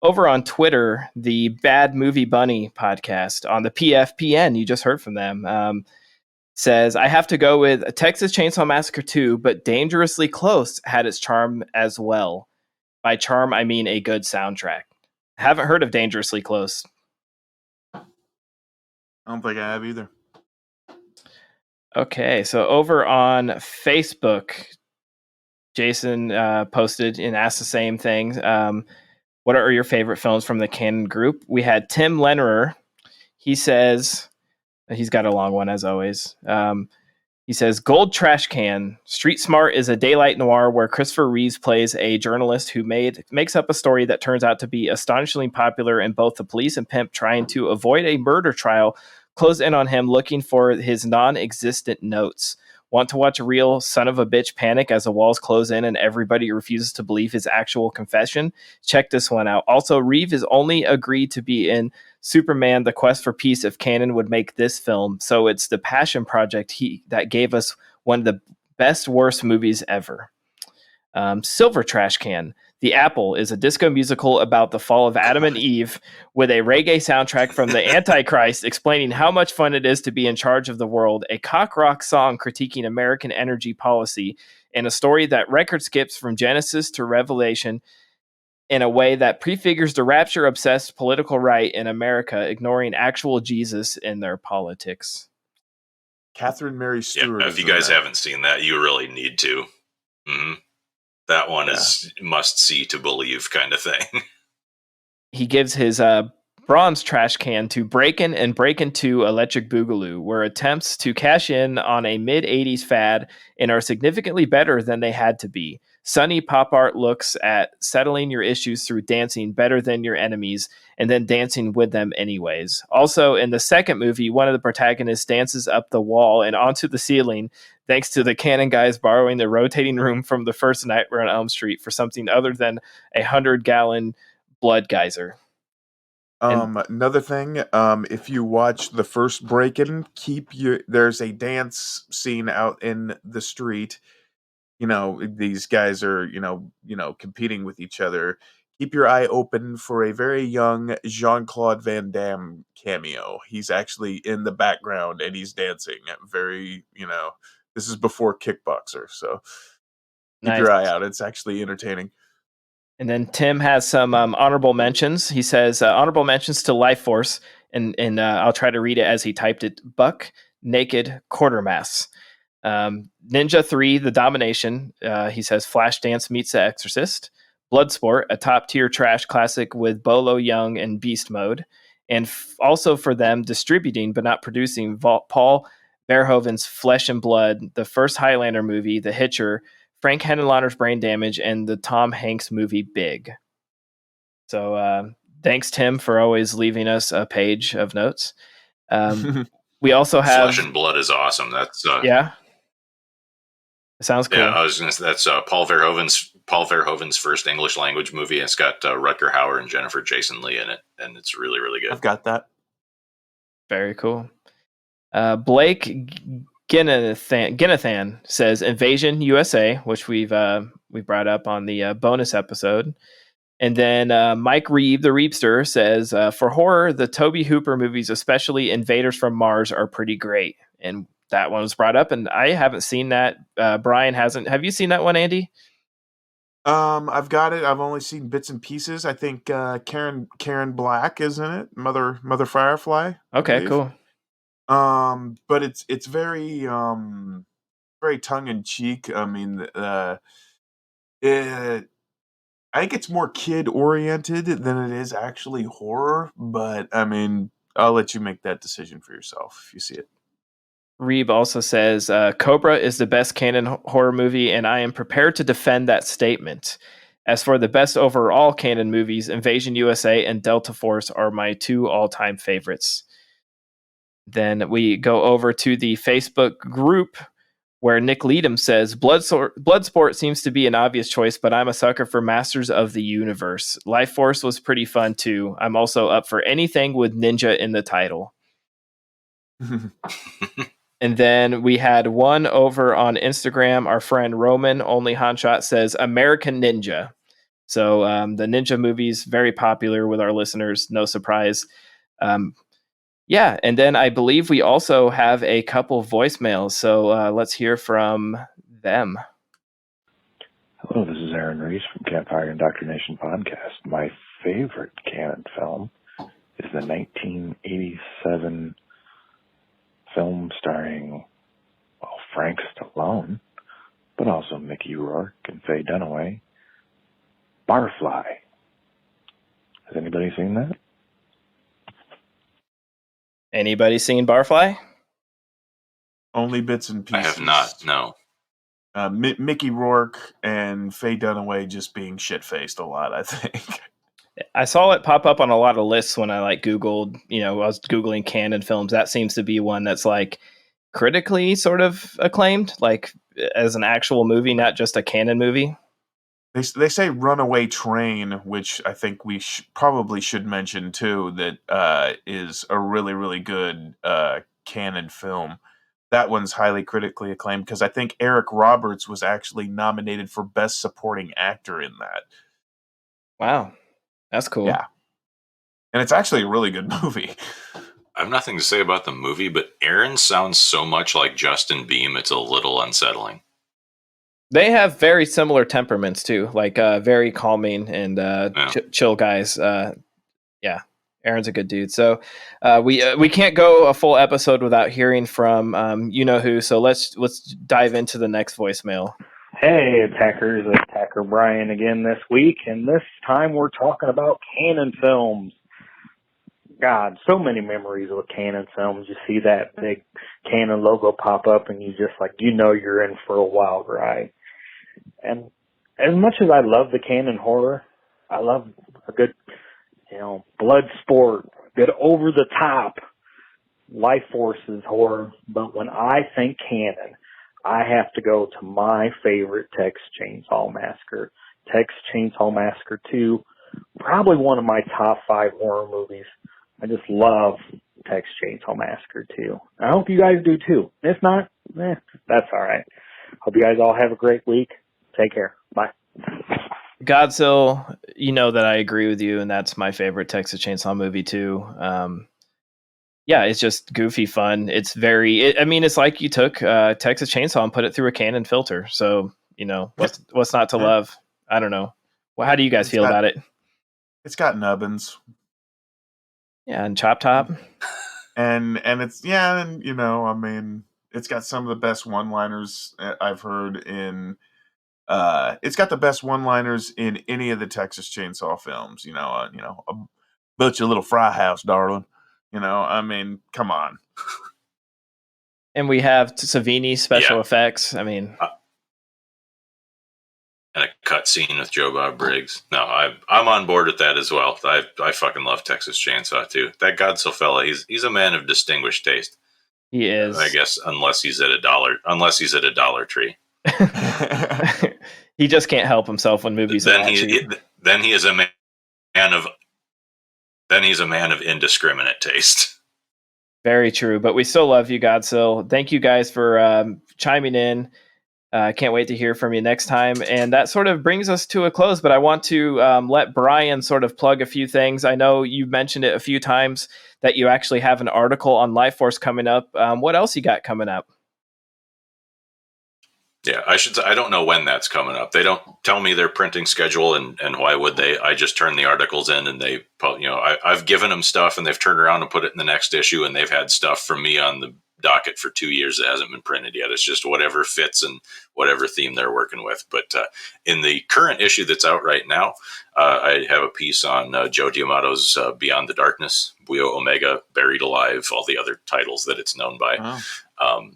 Over on Twitter, the Bad Movie Bunny podcast on the PFPN, you just heard from them, says, I have to go with Texas Chainsaw Massacre 2, but Dangerously Close had its charm as well. By charm, I mean a good soundtrack. Haven't heard of Dangerously Close. I don't think I have either. Okay, so over on Facebook, Jason posted and asked the same thing. What are your favorite films from the Canon Group? We had Tim Lennerer. He says... He's got a long one, as always. He says, Gold Trash Can. Street Smart is a daylight noir where Christopher Reeves plays a journalist who makes up a story that turns out to be astonishingly popular in both the police and pimp trying to avoid a murder trial close in on him looking for his non-existent notes. Want to watch a real son of a bitch panic as the walls close in and everybody refuses to believe his actual confession? Check this one out. Also, Reeve is only agreed to be in Superman: The Quest for Peace if Cannon would make this film. So it's the passion project that gave us one of the best worst movies ever. Silver Trash Can. The Apple is a disco musical about the fall of Adam and Eve with a reggae soundtrack from the Antichrist explaining how much fun it is to be in charge of the world, a cock rock song critiquing American energy policy, and a story that record skips from Genesis to Revelation in a way that prefigures the rapture-obsessed political right in America, ignoring actual Jesus in their politics. Catherine Mary Stewart. If you guys haven't seen that, you really need to. Mm-hmm. That one is must see to believe kind of thing. He gives his bronze trash can to Breakin' and Breakin' 2 Electric Boogaloo, were attempts to cash in on a mid-'80s fad and are significantly better than they had to be. Sunny pop art looks at settling your issues through dancing better than your enemies and then dancing with them anyways. Also, in the second movie, one of the protagonists dances up the wall and onto the ceiling thanks to the Cannon guys borrowing the rotating room from the first Nightmare on Elm Street for something other than a 100-gallon blood geyser. Another thing, if you watch the first Breakin', there's a dance scene out in the street. You know, these guys are, competing with each other. Keep your eye open for a very young Jean-Claude Van Damme cameo. He's actually in the background and he's dancing. This is before Kickboxer, so keep your eye out. It's actually entertaining. And then Tim has some honorable mentions. He says, honorable mentions to Life Force, and I'll try to read it as he typed it. Buck Naked Quartermass. Ninja 3, The Domination. He says Flashdance meets The Exorcist. Bloodsport, a top-tier trash classic with Bolo Young and Beast Mode. And also for them, distributing but not producing, Paul Verhoeven's Flesh and Blood, the first Highlander movie, The Hitcher, Frank Henenlotter's Brain Damage, and the Tom Hanks movie Big. So thanks, Tim, for always leaving us a page of notes. We also have... Flesh and Blood is awesome. That's yeah. Sounds cool. Yeah, I was going to say that's Paul Verhoeven's first English language movie. It's got Rutger Hauer and Jennifer Jason Leigh in it, and it's really, really good. I've got that. Very cool. Blake Ginathan says Invasion USA, which we brought up on the bonus episode. And then Mike Reeve, the Reebster, says, for horror, the Tobe Hooper movies, especially Invaders from Mars, are pretty great. And that one was brought up, and I haven't seen that. Brian hasn't. Have you seen that one, Andy? I've got it. I've only seen bits and pieces. I think Karen Black is in it. Mother Firefly. Okay, cool. But it's very very tongue in cheek. I mean, I think it's more kid oriented than it is actually horror. But I mean, I'll let you make that decision for yourself if you see it. Reeb also says, Cobra is the best canon horror movie, and I am prepared to defend that statement. As for the best overall canon movies, Invasion USA and Delta Force are my two all-time favorites. Then we go over to the Facebook group where Nick Leadham says, Bloodsport seems to be an obvious choice, but I'm a sucker for Masters of the Universe. Life Force was pretty fun, too. I'm also up for anything with ninja in the title. And then we had one over on Instagram. Our friend Roman, only Hanshot, says American Ninja. So the ninja movie's very popular with our listeners. No surprise. Yeah, and then I believe we also have a couple voicemails. So let's hear from them. Hello, this is Aaron Reese from Campfire Indoctrination Podcast. My favorite canon film is the 1987 film starring Frank Stallone, but also Mickey Rourke and Faye Dunaway, Barfly. Has anybody seen that? Anybody seen Barfly? Only bits and pieces. I have not, no. Mickey Rourke and Faye Dunaway just being shit-faced a lot, I think. I saw it pop up on a lot of lists when I like Googled, I was Googling canon films. That seems to be one that's like critically sort of acclaimed, like as an actual movie, not just a canon movie. They say Runaway Train, which I think we probably should mention too, that is a really, really good canon film. That one's highly critically acclaimed because I think Eric Roberts was actually nominated for Best Supporting Actor in that. Wow, that's cool. Yeah. And it's actually a really good movie. I have nothing to say about the movie, but Aaron sounds so much like Justin Beam, it's a little unsettling. They have very similar temperaments too, like very calming and chill guys. Yeah, Aaron's a good dude. So we can't go a full episode without hearing from you know who. So let's dive into the next voicemail. Hey, Attackers, Attacker Brian again this week, and this time we're talking about canon films. God, so many memories with canon films. You see that big canon logo pop up, and you just like, you're in for a wild ride. And as much as I love the canon horror, I love a good, blood sport, good over the top life forces horror. But when I think canon, I have to go to my favorite Texas Chainsaw Massacre. Texas Chainsaw Massacre 2, probably one of my top 5 horror movies. I just love Texas Chainsaw Massacre 2. I hope you guys do too. If not, that's all right. Hope you guys all have a great week. Take care. Bye. Godzilla, you know that I agree with you, and that's my favorite Texas Chainsaw movie too. Yeah, it's just goofy fun. It's it's like you took Texas Chainsaw and put it through a Canon filter. So, what's not to love? I don't know. Well, how do you guys feel about it? It's got nubbins. Yeah, and Chop Top. And it's, it's got some of the best one-liners I've heard in it's got the best one-liners in any of the Texas Chainsaw films. Built you a little fry house, darling. Come on. And we have Savini special effects. And a cut scene with Joe Bob Briggs. No, I'm on board with that as well. I fucking love Texas Chainsaw too. That Godzilla fella, he's a man of distinguished taste. He is. I guess unless he's at a Dollar Tree. He just can't help himself when movies then he is a man of indiscriminate taste. Very true, but we still love you, Godzilla. Thank you guys for chiming in. Can't wait to hear from you next time. And that sort of brings us to a close, but I want to let Brian sort of plug a few things. I know you mentioned it a few times that you actually have an article on Life Force coming up. What else you got coming up? Yeah, I don't know when that's coming up. They don't tell me their printing schedule, and why would they? I just turn the articles in, and they, I've given them stuff, and they've turned around and put it in the next issue, and they've had stuff from me on the docket for 2 years that hasn't been printed yet. It's just whatever fits and whatever theme they're working with. But in the current issue that's out right now, I have a piece on Joe D'Amato's Beyond the Darkness, Buio Omega, Buried Alive, all the other titles that it's known by. Oh.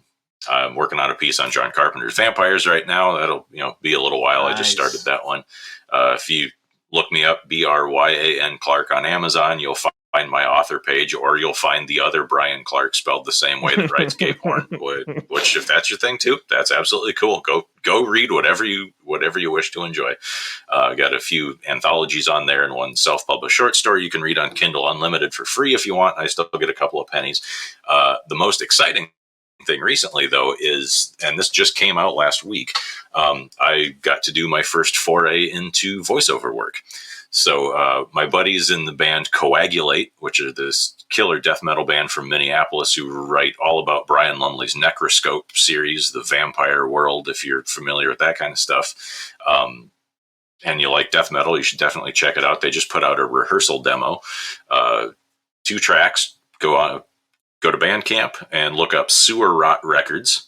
I'm working on a piece on John Carpenter's Vampires right now. That'll be a little while. Nice. I just started that one. If you look me up, Bryan Clark on Amazon, you'll find my author page, or you'll find the other Brian Clark spelled the same way that writes Cape Horn. Which, if that's your thing too, that's absolutely cool. Go read whatever you wish to enjoy. Got a few anthologies on there and one self-published short story you can read on Kindle Unlimited for free if you want. I still get a couple of pennies. The most exciting thing recently, though, is, and this just came out last week, I got to do my first foray into voiceover work. So my buddies in the band Coagulate, which are this killer death metal band from Minneapolis who write all about Brian Lumley's Necroscope series, The Vampire World, if you're familiar with that kind of stuff. And you like death metal, you should definitely check it out. They just put out a rehearsal demo, 2 tracks. Go to Bandcamp and look up Sewer Rot Records,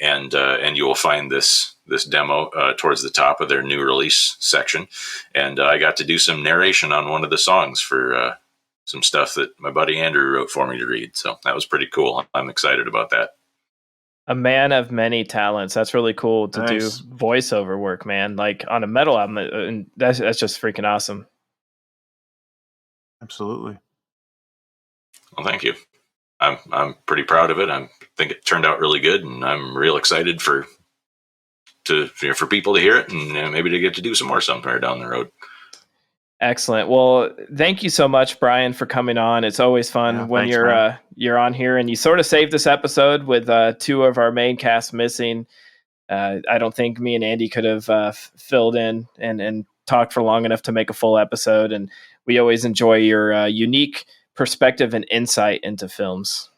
and you will find this demo towards the top of their new release section. And I got to do some narration on one of the songs for some stuff that my buddy Andrew wrote for me to read. So that was pretty cool. I'm excited about that. A man of many talents. That's really cool to do voiceover work, man. Like on a metal album, and that's just freaking awesome. Absolutely. Well, thank you. I'm pretty proud of it. I think it turned out really good, and I'm real excited for people to hear it, and maybe to get to do some more somewhere down the road. Excellent. Well, thank you so much, Brian, for coming on. It's always fun when thanks, you're on here, and you sort of saved this episode with two of our main cast missing. I don't think me and Andy could have filled in and talked for long enough to make a full episode. And we always enjoy your unique perspective and insight into films.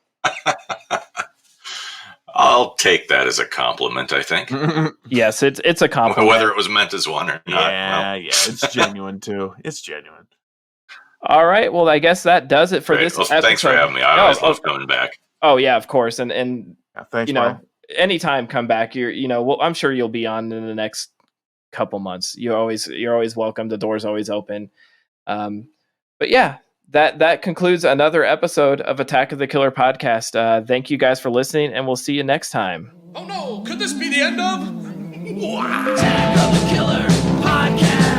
I'll take that as a compliment, I think. Yes, it's a compliment. Whether it was meant as one or not. Yeah, it's genuine too. It's genuine. All right. Well, I guess that does it for this episode. Thanks for having me. I always love coming back. Oh yeah, of course. And thanks, you know, anytime come back. I'm sure you'll be on in the next couple months. You're always welcome. The door's always open. But yeah, that concludes another episode of Attack of the Killer podcast. Thank you guys for listening, and we'll see you next time. Oh no, could this be the end of? Attack of the Killer Podcast.